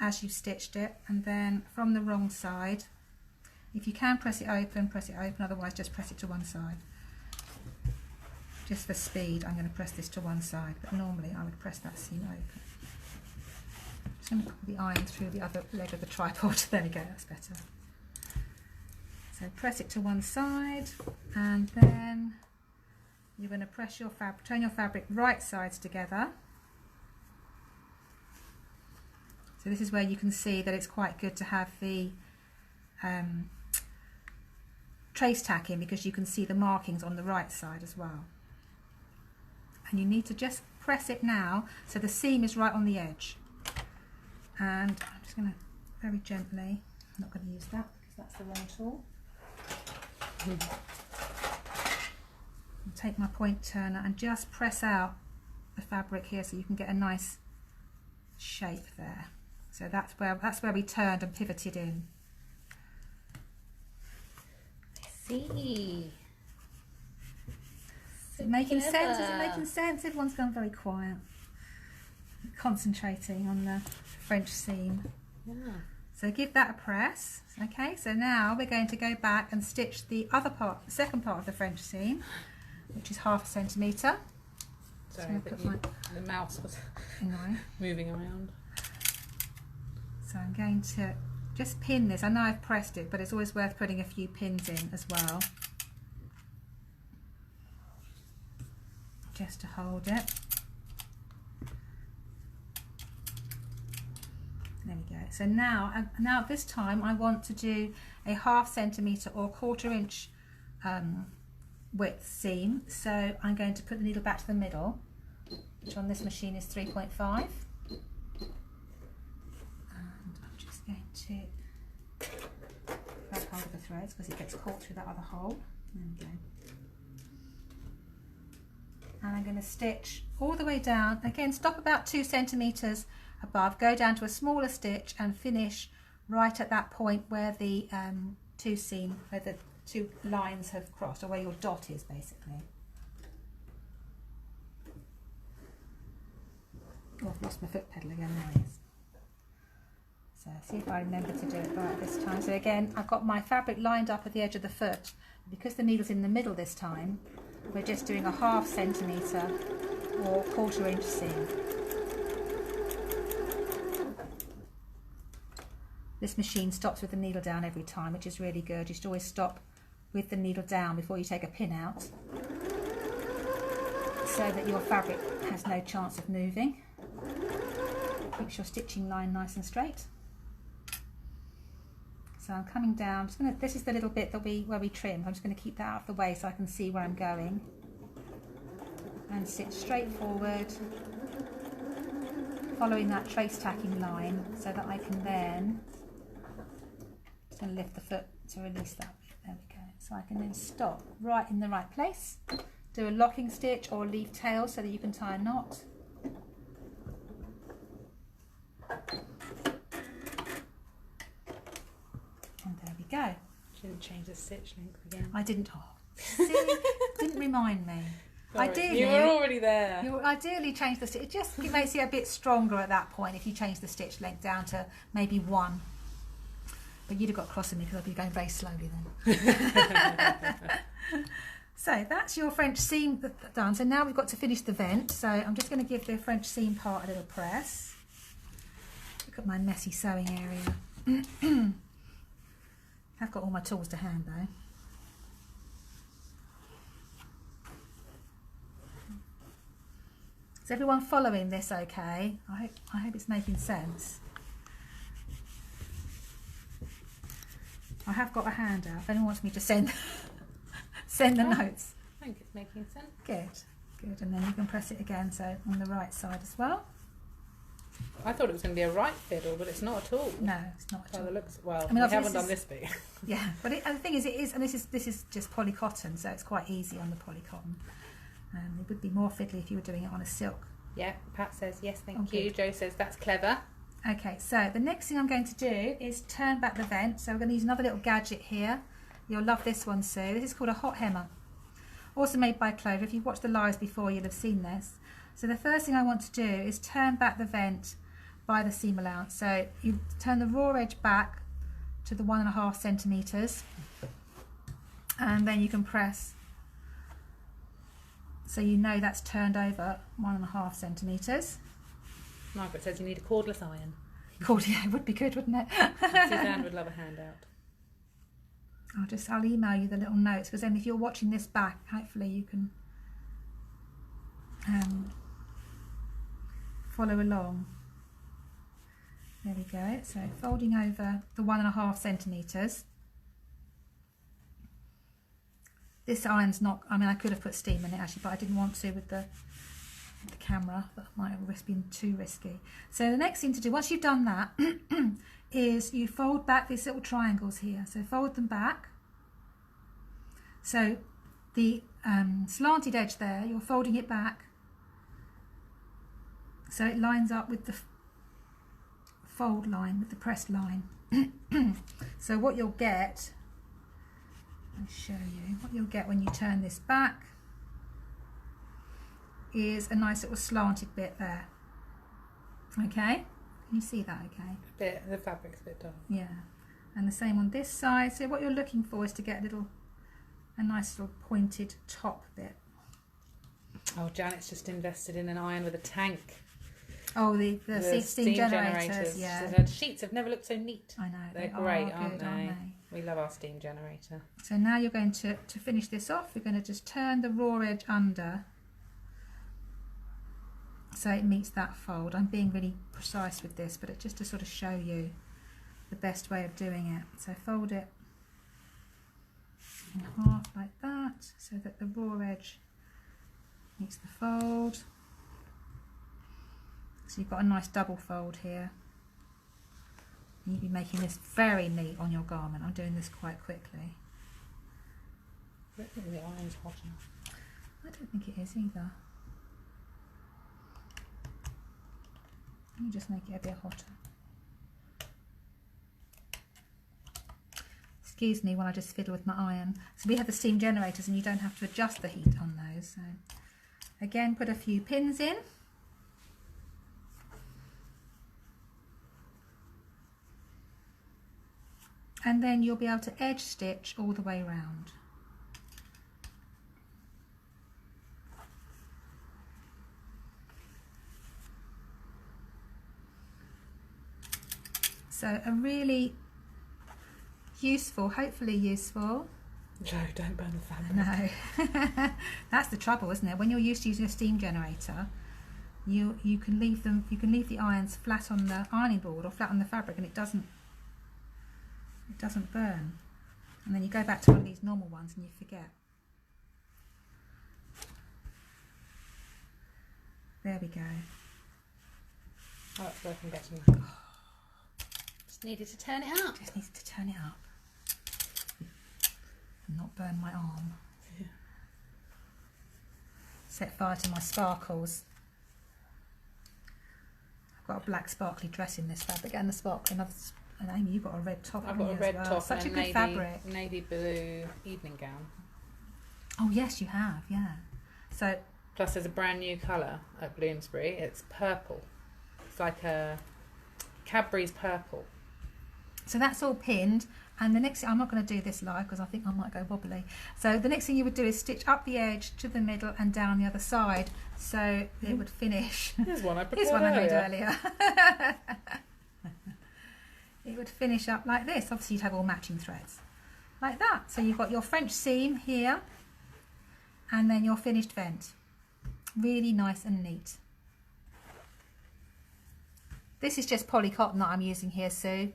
as you've stitched it, and then from the wrong side, if you can press it open, otherwise just press it to one side. Just for speed, I'm going to press this to one side, but normally I would press that seam open. Just going to put the iron through the other leg of the tripod. There we go, that's better. So press it to one side, and then you're going to press your fabric, turn your fabric right sides together. So this is where you can see that it's quite good to have the trace tack in, because you can see the markings on the right side as well. And you need to just press it now so the seam is right on the edge. And I'm just going to very gently, I'm not going to use that because that's the wrong tool. I'll take my point turner and just press out the fabric here so you can get a nice shape there. So that's where we turned and pivoted in. I see. Is it making sense? Is it making sense? Everyone's gone very quiet, concentrating on the French seam. Yeah. So give that a press. Okay, so now we're going to go back and stitch the other part, the second part of the French seam, which is 1/2 centimetre. Sorry, the mouse was moving around. So I'm going to just pin this. I know I've pressed it, but it's always worth putting a few pins in as well, just to hold it. There we go. So now this time I want to do a 1/2 centimetre or 1/4 inch width seam. So I'm going to put the needle back to the middle, which on this machine is 3.5. And I'm just going to grab hold of the threads because it gets caught through that other hole. There we go. And I'm going to stitch all the way down. Again, stop about 2 centimetres above, go down to a smaller stitch and finish right at that point where the where the two lines have crossed, or where your dot is basically. Oh, I've lost my foot pedal again, there it is. So see if I remember to do it right this time. So again, I've got my fabric lined up at the edge of the foot. Because the needle's in the middle this time, we're just doing a 1/2 centimetre or 1/4 inch seam. This machine stops with the needle down every time, which is really good. You should always stop with the needle down before you take a pin out, so that your fabric has no chance of moving. Keeps your stitching line nice and straight. So I'm coming down, this is the little bit that where we trim. I'm just going to keep that out of the way so I can see where I'm going. And stitch straight forward, following that trace tacking line, so that I can then, just going to lift the foot to release that bit. There we go. So I can then stop right in the right place, do a locking stitch or leave tail so that you can tie a knot. And there we go. You didn't change the stitch length again. I didn't. Oh, see, didn't remind me. Sorry, ideally, you were already there. You ideally change the stitch. It makes it a bit stronger at that point if you change the stitch length down to maybe 1. But you'd have got cross with me because I'd be going very slowly then. So that's your French seam done. So now we've got to finish the vent. So I'm just going to give the French seam part a little press. Look at my messy sewing area. I've got all my tools to hand though. Is everyone following this okay? I hope it's making sense. I have got a handout if anyone wants me to send the notes. I think it's making sense. Good, and then you can press it again, so on the right side as well. I thought it was going to be a right fiddle, but it's not at all. No, it's not at all. Well, I mean, we haven't done this bit. Yeah, but the thing is, it is, and this is just polycotton, so it's quite easy on the polycotton. It would be more fiddly if you were doing it on a silk. Yeah, Pat says yes, thank you. Jo says that's clever. Okay, so the next thing I'm going to do is turn back the vent. So we're going to use another little gadget here. You'll love this one, Sue. This is called a hot hemmer, also made by Clover. If you've watched the lives before, you'll have seen this. So the first thing I want to do is turn back the vent by the seam allowance. So you turn the raw edge back to the 1.5 centimetres, and then you can press so you know that's turned over 1.5 centimetres. Margaret says you need a cordless iron. Yeah, it would be good, wouldn't it? Suzanne would love a handout. I'll email you the little notes, because then if you're watching this back, hopefully you can follow along. There we go. So folding over the 1.5 centimetres. This iron's not, I mean, I could have put steam in it actually, but I didn't want to with the camera. That might have been too risky. So the next thing to do, once you've done that, is you fold back these little triangles here. So fold them back. So the slanted edge there, you're folding it back so it lines up with the fold line, with the pressed line. So what you'll get, I'll show you, what you'll get when you turn this back is a nice little slanted bit there. Okay, can you see that okay? A bit, the fabric's a bit dull. Yeah, and the same on this side. So what you're looking for is to get a nice little pointed top bit. Oh, Janet's just invested in an iron with a tank. Oh, the steam generators. Yeah. So the sheets have never looked so neat. I know. They're great, aren't they? We love our steam generator. So now you're going to finish this off, you're going to just turn the raw edge under so it meets that fold. I'm being really precise with this, but it's just to sort of show you the best way of doing it. So fold it in half like that so that the raw edge meets the fold. So you've got a nice double fold here. You'll be making this very neat on your garment. I'm doing this quite quickly. I don't think the iron's hot enough. I don't think it is either. Let me just make it a bit hotter. Excuse me while I just fiddle with my iron. So we have the steam generators and you don't have to adjust the heat on those. So again, put a few pins in. And then you'll be able to edge stitch all the way around. So a really useful, hopefully useful. Joe, don't burn the fabric. No, that's the trouble, isn't it? When you're used to using a steam generator, you can leave the irons flat on the ironing board or flat on the fabric, and it doesn't burn. And then you go back to one of these normal ones and you forget. There we go. Oh, it's working better now. Just needed to turn it up. Just needed to turn it up. And not burn my arm. Yeah. Set fire to my sparkles. I've got a black sparkly dress in this fabric and the sparkling. And Amy, you've got a red top. I've got a red top. Such a and good fabric. Navy blue evening gown. Oh yes, you have. Yeah. So plus, there's a brand new colour at Bloomsbury. It's purple. It's like a Cadbury's purple. So that's all pinned. And the next thing, I'm not going to do this live because I think I might go wobbly. So the next thing you would do is stitch up the edge to the middle and down the other side. So it would finish. Here's one I prepared Here's one I made earlier. It would finish up like this. Obviously you'd have all matching threads like that. So you've got your French seam here and then your finished vent. Really nice and neat. This is just poly cotton that I'm using here, Sue.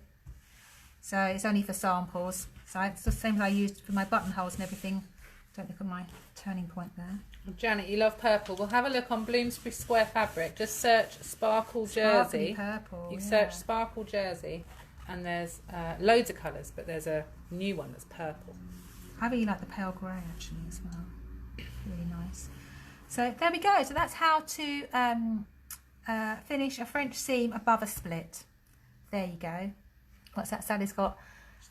So it's only for samples. So it's the same as I used for my buttonholes and everything. Don't look at my turning point there. Well, Janet, you love purple. We'll have a look on Bloomsbury Square Fabric. Just search sparkle jersey. Sparkly purple. You search sparkle jersey and there's loads of colours, but there's a new one that's purple. I really like the pale grey actually as well. Really nice. So there we go. So that's how to finish a French seam above a split. There you go. What's that? Sally's got.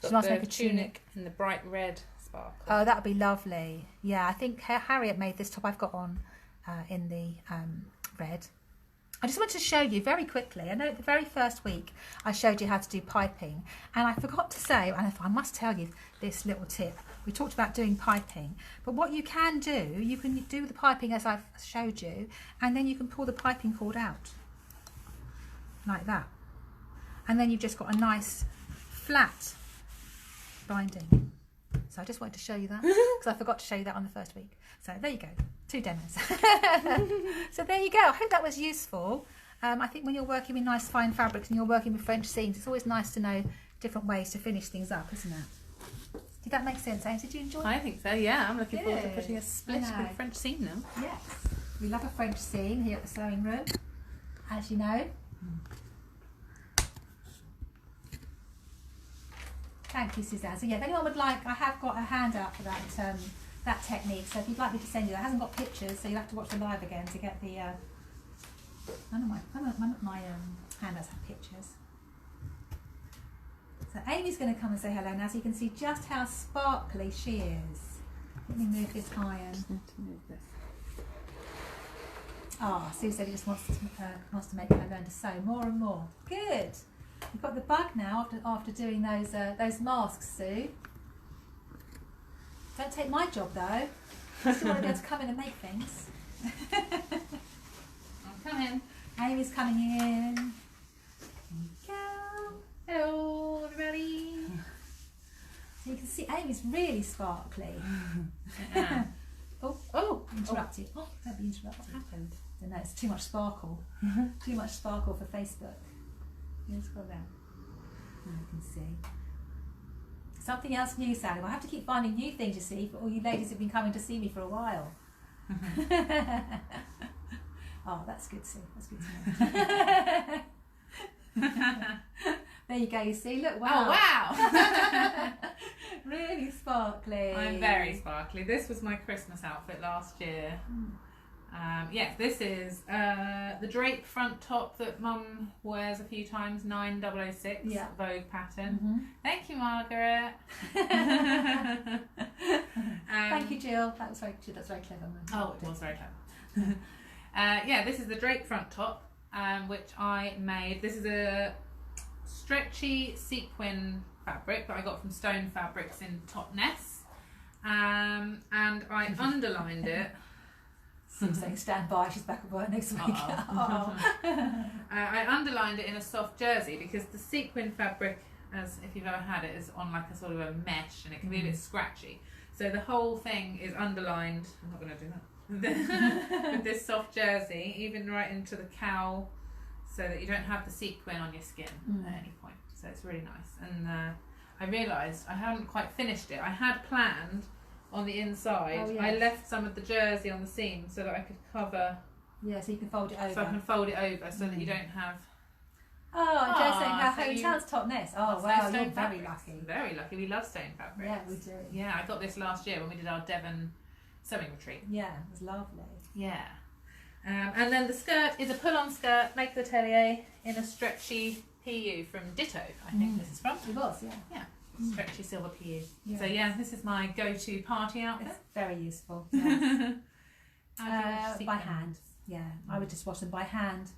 She wants to make a tunic in the bright red sparkle. Oh, that would be lovely. Yeah, I think Harriet made this top I've got on in the red. I just wanted to show you very quickly. I know the very first week I showed you how to do piping, and I forgot to say, and I must tell you this little tip. We talked about doing piping, but what you can do the piping as I've showed you, and then you can pull the piping cord out like that, and then you've just got a nice flat binding. So I just wanted to show you that because I forgot to show you that on the first week. So there you go, 2 demos. So there you go. I hope that was useful. I think when you're working with nice fine fabrics and you're working with French seams, it's always nice to know different ways to finish things up, isn't it? Did that make sense, Ames? Did you enjoy it? I think so, yeah. I'm looking forward to putting a split with French seam now. Yes. We love a French seam here at the sewing room, as you know. Thank you, Suzanne. So yeah, if anyone would like, I have got a handout for that technique. So if you'd like me to send you that, it hasn't got pictures, so you'll have to watch the live again to get the. None of my handouts have pictures. So Amy's going to come and say hello now, so you can see just how sparkly she is. Let me move this iron. Just need to move this. Ah, Sue said he just wants to make her learn to sew more and more. Good. You've got the bug now after doing those masks, Sue. Don't take my job though. I still want to be able to come in and make things. I'm coming. Amy's coming in. Here we go. Hello, everybody. So you can see Amy's really sparkly. Yeah. Oh, interrupted. Oh, don't be interrupted. What happened? I don't know, it's too much sparkle. Too much sparkle for Facebook. Let's go there. Now you can see. Something else new, Sally. Well, I have to keep finding new things, you see, for all you ladies who've been coming to see me for a while. Oh, that's good, Sue. That's good to know. There you go, you see. Look, wow. Oh, wow. Really sparkly. I'm very sparkly. This was my Christmas outfit last year. Yes, this is the drape front top that Mum wears a few times, 9006, yeah. Vogue pattern. Thank you, Margaret. Thank you, Jill. That's very clever. Oh, it was very clever. Yeah, this is the drape front top, which I made. This is a stretchy sequin fabric that I got from Stone Fabrics in Totnes, and I underlined it. I'm saying stand by, she's back at work next week. I underlined it in a soft jersey because the sequin fabric, as if you've ever had it, is on like a sort of a mesh and it can be a bit scratchy. So the whole thing is underlined. I'm not going to do that. With this soft jersey, even right into the cowl, so that you don't have the sequin on your skin at any point. So it's really nice. And I realised I hadn't quite finished it. I had planned on the inside, oh, yes. I left some of the jersey on the seam so that I could cover. Yeah, so you can fold it over. So I can fold it over so that you don't have. Oh, Joe's saying her hotel's Totnes. Oh, wow, you're very lucky. Very lucky. We love stone fabrics. Yeah, we do. Yeah, I got this last year when we did our Devon sewing retreat. Yeah, it was lovely. Yeah. And then the skirt is a pull-on skirt, made for Atelier in a stretchy PU from Ditto, I think this is from. It was, yeah. Yeah. Stretchy silver PU. Yes. So yeah, this is my go-to party outfit. It's very useful. Yes. By hand. Yeah, I would just wash them by hand.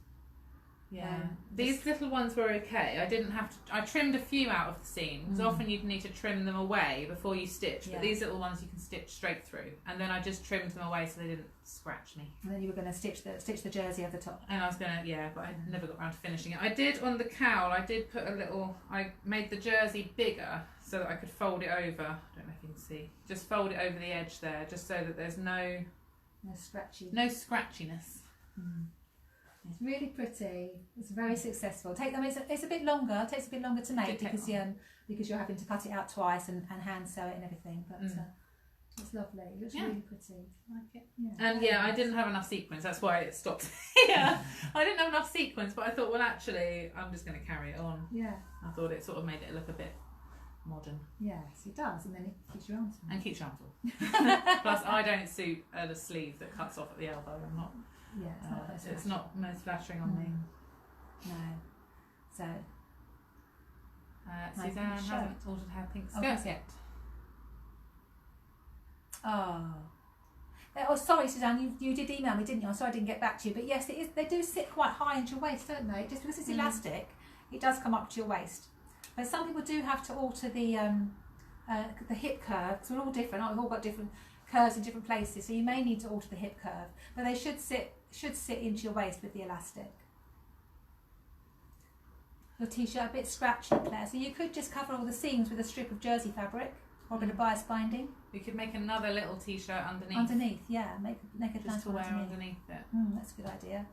Yeah, these little ones were okay. I didn't have to. I trimmed a few out of the seam because often you'd need to trim them away before you stitch. But these little ones you can stitch straight through, and then I just trimmed them away so they didn't scratch me. And then you were going to stitch the jersey over the top. And I was going to, but I never got around to finishing it. I did on the cowl. I did put a little. I made the jersey bigger so that I could fold it over. I don't know if you can see. Just fold it over the edge there, just so that there's no scratchiness. It's really pretty. It's very successful. It's a bit longer. It takes a bit longer to make because you're having to cut it out twice and hand sew it and everything. But it's lovely. It looks really pretty. I like it. Yeah. And I didn't have enough sequins. That's why it stopped here. I didn't have enough sequins, but I thought, well, actually, I'm just going to carry it on. Yeah. I thought it sort of made it look a bit modern. Yes, it does, and then it keeps your arms full. And keeps your arms full. Plus, I don't suit the sleeve that cuts off at the elbow. I'm not. Yeah, it's not most flattering on me. No. So. Suzanne hasn't ordered her pink skirts yet. Oh. Oh, sorry, Suzanne, you did email me, didn't you? I'm sorry I didn't get back to you. But yes, it is. They do sit quite high into your waist, don't they? Just because it's elastic, it does come up to your waist. But some people do have to alter the hip curve, because we're all different, aren't we? We've all got different curves in different places, so you may need to alter the hip curve. But they should sit into your waist with the elastic. Your t-shirt a bit scratchy, Claire, so you could just cover all the seams with a strip of jersey fabric or a bit of bias binding. We could make another little t-shirt underneath. Underneath, yeah, make a just nice to one wear underneath it. That's a good idea.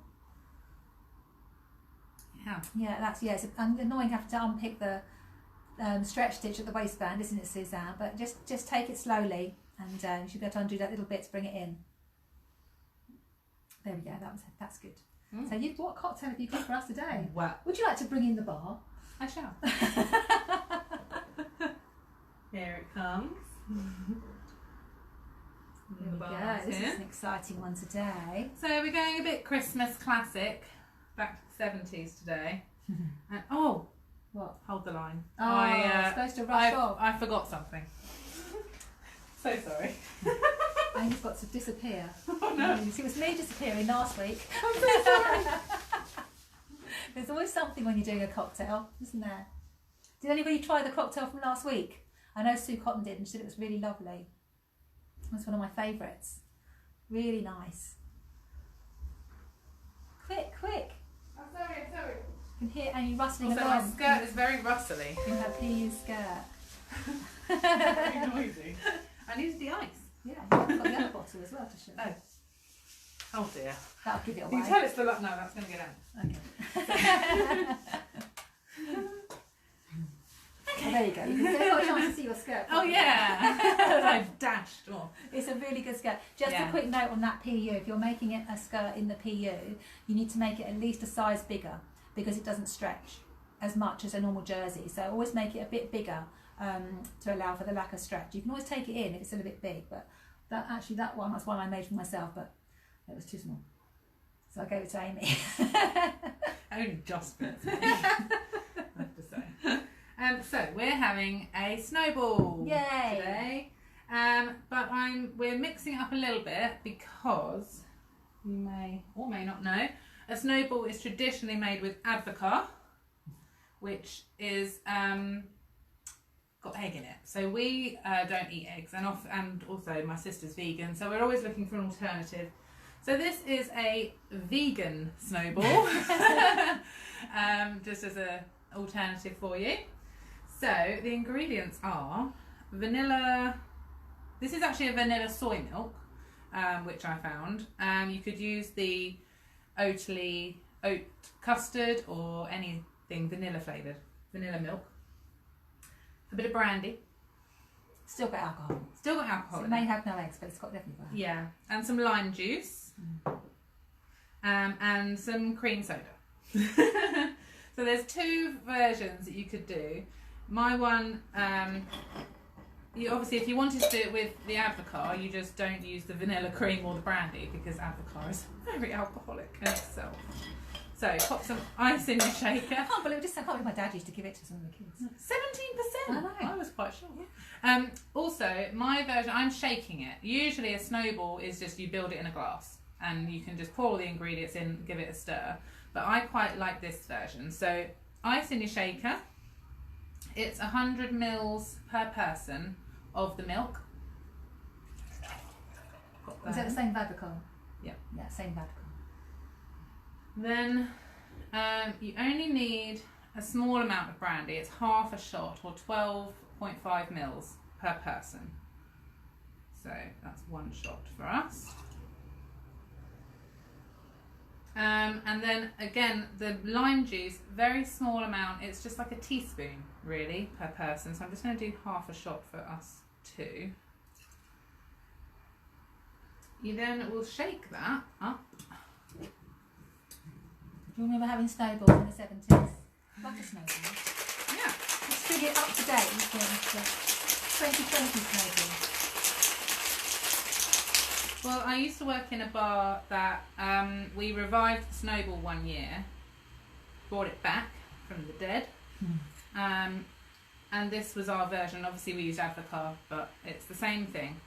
Yeah. Yeah, it's annoying having to unpick the stretch stitch at the waistband, isn't it, Suzanne? But just take it slowly, and you should be able to undo that little bit to bring it in. There we go. That's good. So, what cocktail have you got for us today? Well, would you like to bring in the bar? I shall. Here it comes. There we go. This is an exciting one today. So we're going a bit Christmas classic, back to the 70s today. And what? Hold the line. Oh, I'm supposed to rush off. I forgot something. So sorry. And you've got to disappear. Oh no. It was me disappearing last week. I'm so sorry. There's always something when you're doing a cocktail, isn't there? Did anybody try the cocktail from last week? I know Sue Cotton did, and she said it was really lovely. It's one of my favourites. Really nice. Quick! I'm sorry. You can hear Amy rustling Also, along. my skirt is very rustly. In her PU skirt. Very noisy. I needed the ice. Yeah, you've got the other bottle as well to show. Oh dear. That'll give it away. You can tell it's the no, that's going to get out. Okay. Well, there you go. You've got a chance to see your skirt. Oh yeah. I've dashed off. It's a really good skirt. Just a quick note on that PU. If you're making it a skirt in the PU, you need to make it at least a size bigger because it doesn't stretch as much as a normal jersey. So always make it a bit bigger to allow for the lack of stretch. You can always take it in if it's still a bit big, but that one, that's one I made for myself, but it was too small. So I gave it to Amy. Only just for it. I have to say. So we're having a snowball today, but we're mixing it up a little bit because you may or may not know a snowball is traditionally made with advocaat, which is got egg in it. So we don't eat eggs, and also my sister's vegan, so we're always looking for an alternative. So this is a vegan snowball, just as an alternative for you. So the ingredients are vanilla. This is actually a vanilla soy milk, which I found. You could use the Atelier oat custard or anything vanilla flavoured, vanilla milk. A bit of brandy. Still got alcohol. Still got alcohol. So it may have no eggs, but it's got definitely brandy. Yeah, and some lime juice, and some cream soda. So there's two versions that you could do. My one, you obviously, if you wanted to do it with the advocaat, you just don't use the vanilla cream or the brandy because advocaat is very alcoholic in itself. So pop some ice in your shaker. I can't believe this. I can't believe my dad used to give it to some of the kids. 17%. I know. I was quite shocked. Also, my version, I'm shaking it. Usually a snowball is just you build it in a glass and you can just pour all the ingredients in, give it a stir. But I quite like this version. So ice in your shaker. It's 100 mils per person of the milk. Is that the same advocaat? Yeah. Yeah, same advocaat. Then you only need a small amount of brandy. It's half a shot or 12.5 mils per person. So that's one shot for us. And then again, the lime juice, very small amount. It's just like a teaspoon really per person. So I'm just going to do half a shot for us too. You then will shake that up. Do you remember having snowballs in the 70s? Like a snowball. Yeah. Let's bring it up to date with the 2020 snowball. Well, I used to work in a bar that we revived the snowball one year, brought it back from the dead, and this was our version. Obviously we used advocaat, but it's the same thing.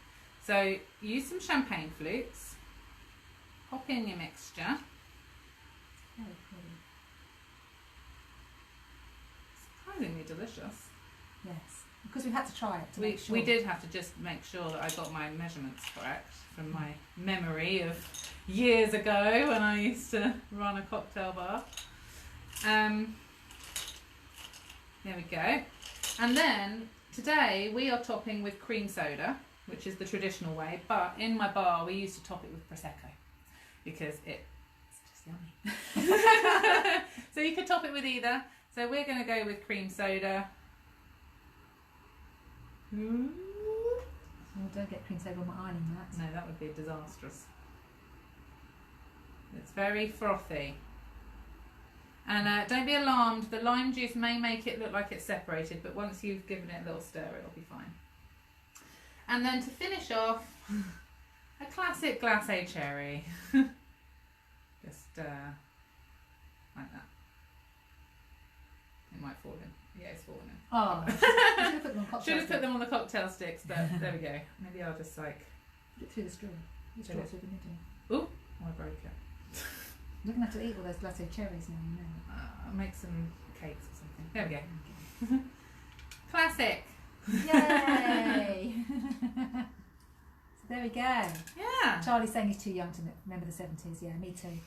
So use some champagne flutes, pop in your mixture. Very pretty. Surprisingly delicious. Yes, because we had to try it to We make sure. we did have to just make sure that I got my measurements correct from my memory of years ago when I used to run a cocktail bar. There we go. And then today we are topping with cream soda, which is the traditional way, but in my bar we used to top it with Prosecco because it's just yummy. So you could top it with either. So we're going to go with cream soda. Oh, don't get cream soda on my ironing mat. No, that would be disastrous. It's very frothy. And don't be alarmed, the lime juice may make it look like it's separated, but once you've given it a little stir, it'll be fine. And then to finish off, a classic glacé cherry. Just like that. It might fall in. Yeah, it's falling in. Oh, should have put them on cocktail Should have put them on the cocktail sticks, but there we go. Maybe I'll just like... Put it through the straw. The straw through the middle. Oh, I broke it. You're going to have to eat all those glacé cherries now, you know. I'll make some cakes or something. There we go. Classic. Yay! So there we go. Yeah. Charlie's saying he's too young to remember the 70s. Yeah, me too.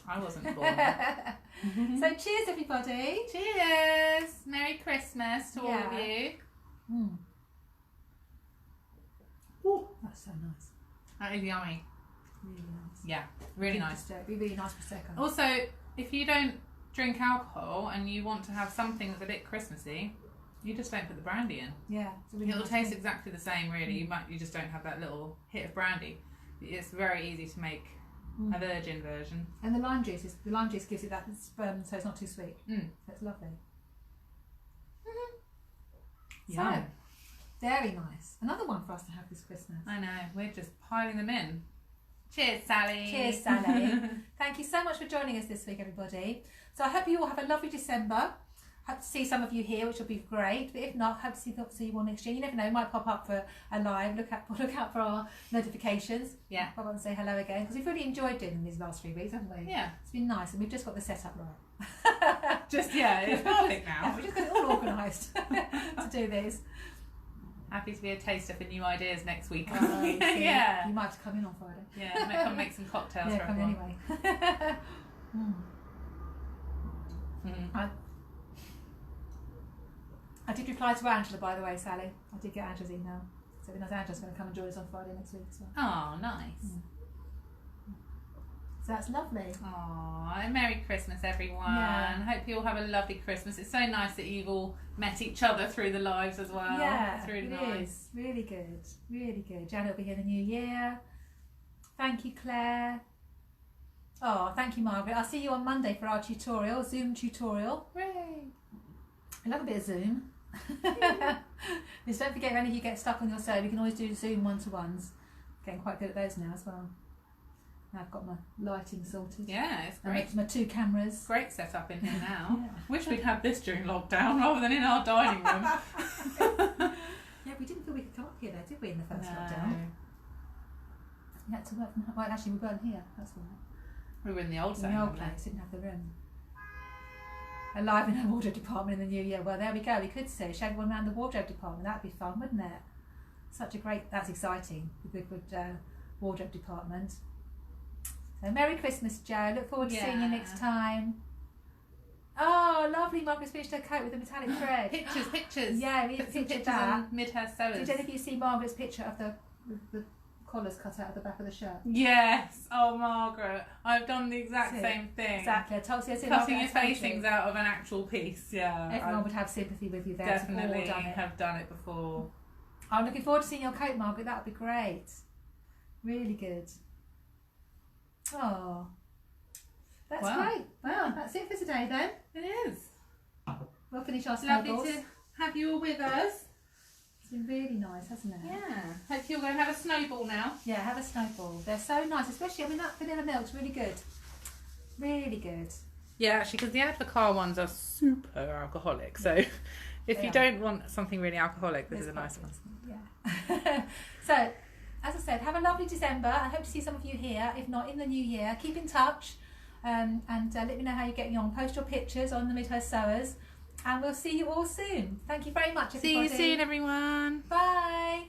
I wasn't born. So cheers, everybody. Cheers. Merry Christmas to all of Yeah. you. Ooh, that's so nice. That is yummy. Really nice. Yeah, really nice. It'd be really nice Prosecco. Also, if you don't drink alcohol and you want to have something that's a bit Christmassy, you just don't put the brandy in. Yeah, it's a really It'll nice taste thing. exactly the same, really. You just don't have that little hit of brandy. It's very easy to make a virgin version. And the lime juice gives it that so it's not too sweet. That's lovely. So, Yeah. very nice. Another one for us to have this Christmas. I know, we're just piling them in. Cheers, Sally. Cheers, Sally. Thank you so much for joining us this week, everybody. So I hope you all have a lovely December. Hope to see some of you here, which will be great. But if not, hope to see you all next year. You never know, it might pop up for a live. Look out for our notifications. Yeah. Pop up and say hello again, because we've really enjoyed doing them these last 3 weeks, haven't we? Yeah. It's been nice, and we've just got the setup right. It's perfect Yeah, now. we just got it all organised to do this. Happy to be a taster for new ideas next week. Oh, you see, Yeah. you might have to come in on Friday. Yeah, come make some cocktails Yeah, for come everyone. anyway. I did reply to Angela, by the way, Sally. I did get Angela's email. So Angela's going to come and join us on Friday next week as well. Oh, nice. So that's lovely. Oh, and Merry Christmas, everyone. Yeah. Hope you all have a lovely Christmas. It's so nice that you've all met each other through the lives as well. Yeah, it's really it nice. is. Really good. Really good. Janet will be here in the new year. Thank you, Claire. Oh, thank you, Margaret. I'll see you on Monday for our tutorial, Zoom tutorial. Hooray. I love a bit of Zoom. Just don't forget, if any of you get stuck on your sew, we can always do Zoom one-to-ones. Getting quite good at those now as well. Now I've got my lighting sorted. Yeah, it's And great. my 2 cameras. Great setup in here now. Yeah. Wish we'd had this during lockdown rather than in our dining room. Yeah, we didn't feel we could come up here though, did we, in the first No. lockdown? We had to work from home. Well, actually, we weren't here. That's all right. We were in the old In the zone. old place, didn't have the room. Alive in our wardrobe department in the new year. Well, there we go. We could see. Show everyone around the wardrobe department. That'd be fun, wouldn't it? Such a great. That's exciting. The good wardrobe department. So Merry Christmas, Joe. Look forward to seeing you next time. Oh, lovely. Margaret's finished her coat with a metallic thread. Pictures. Yeah, we Put have some pictures pictures of that. on mid-hair sewers. Did any of you see Margaret's picture of the collars cut out of the back of the shirt? Yes. Oh, Margaret. I've done the exact See, same thing. Exactly. I told you. Cutting your facings out of an actual piece. Yeah. Everyone would have sympathy with you there. Definitely We've all done it. have done it before. I'm looking forward to seeing your coat, Margaret. That would be great. Really good. Oh, that's Wow. great. Well, that's it for today then. It is. We'll finish our Lovely snowballs. to have you all with us. It's been really nice, hasn't it? Yeah. Hope you'll go have a snowball now. Yeah, have a snowball. They're so nice, especially, I mean, that vanilla milk's really good. Really good. Yeah, actually, because the Advocaat ones are super alcoholic. So if They you are. don't want something really alcoholic, this It's is a nice quite one. good. Yeah. So, as I said, have a lovely December. I hope to see some of you here, if not in the new year. Keep in touch, and let me know how you're getting on. Post your pictures on the Midhurst Sewers, and we'll see you all soon. Thank you very much, everybody. See you soon, everyone. Bye.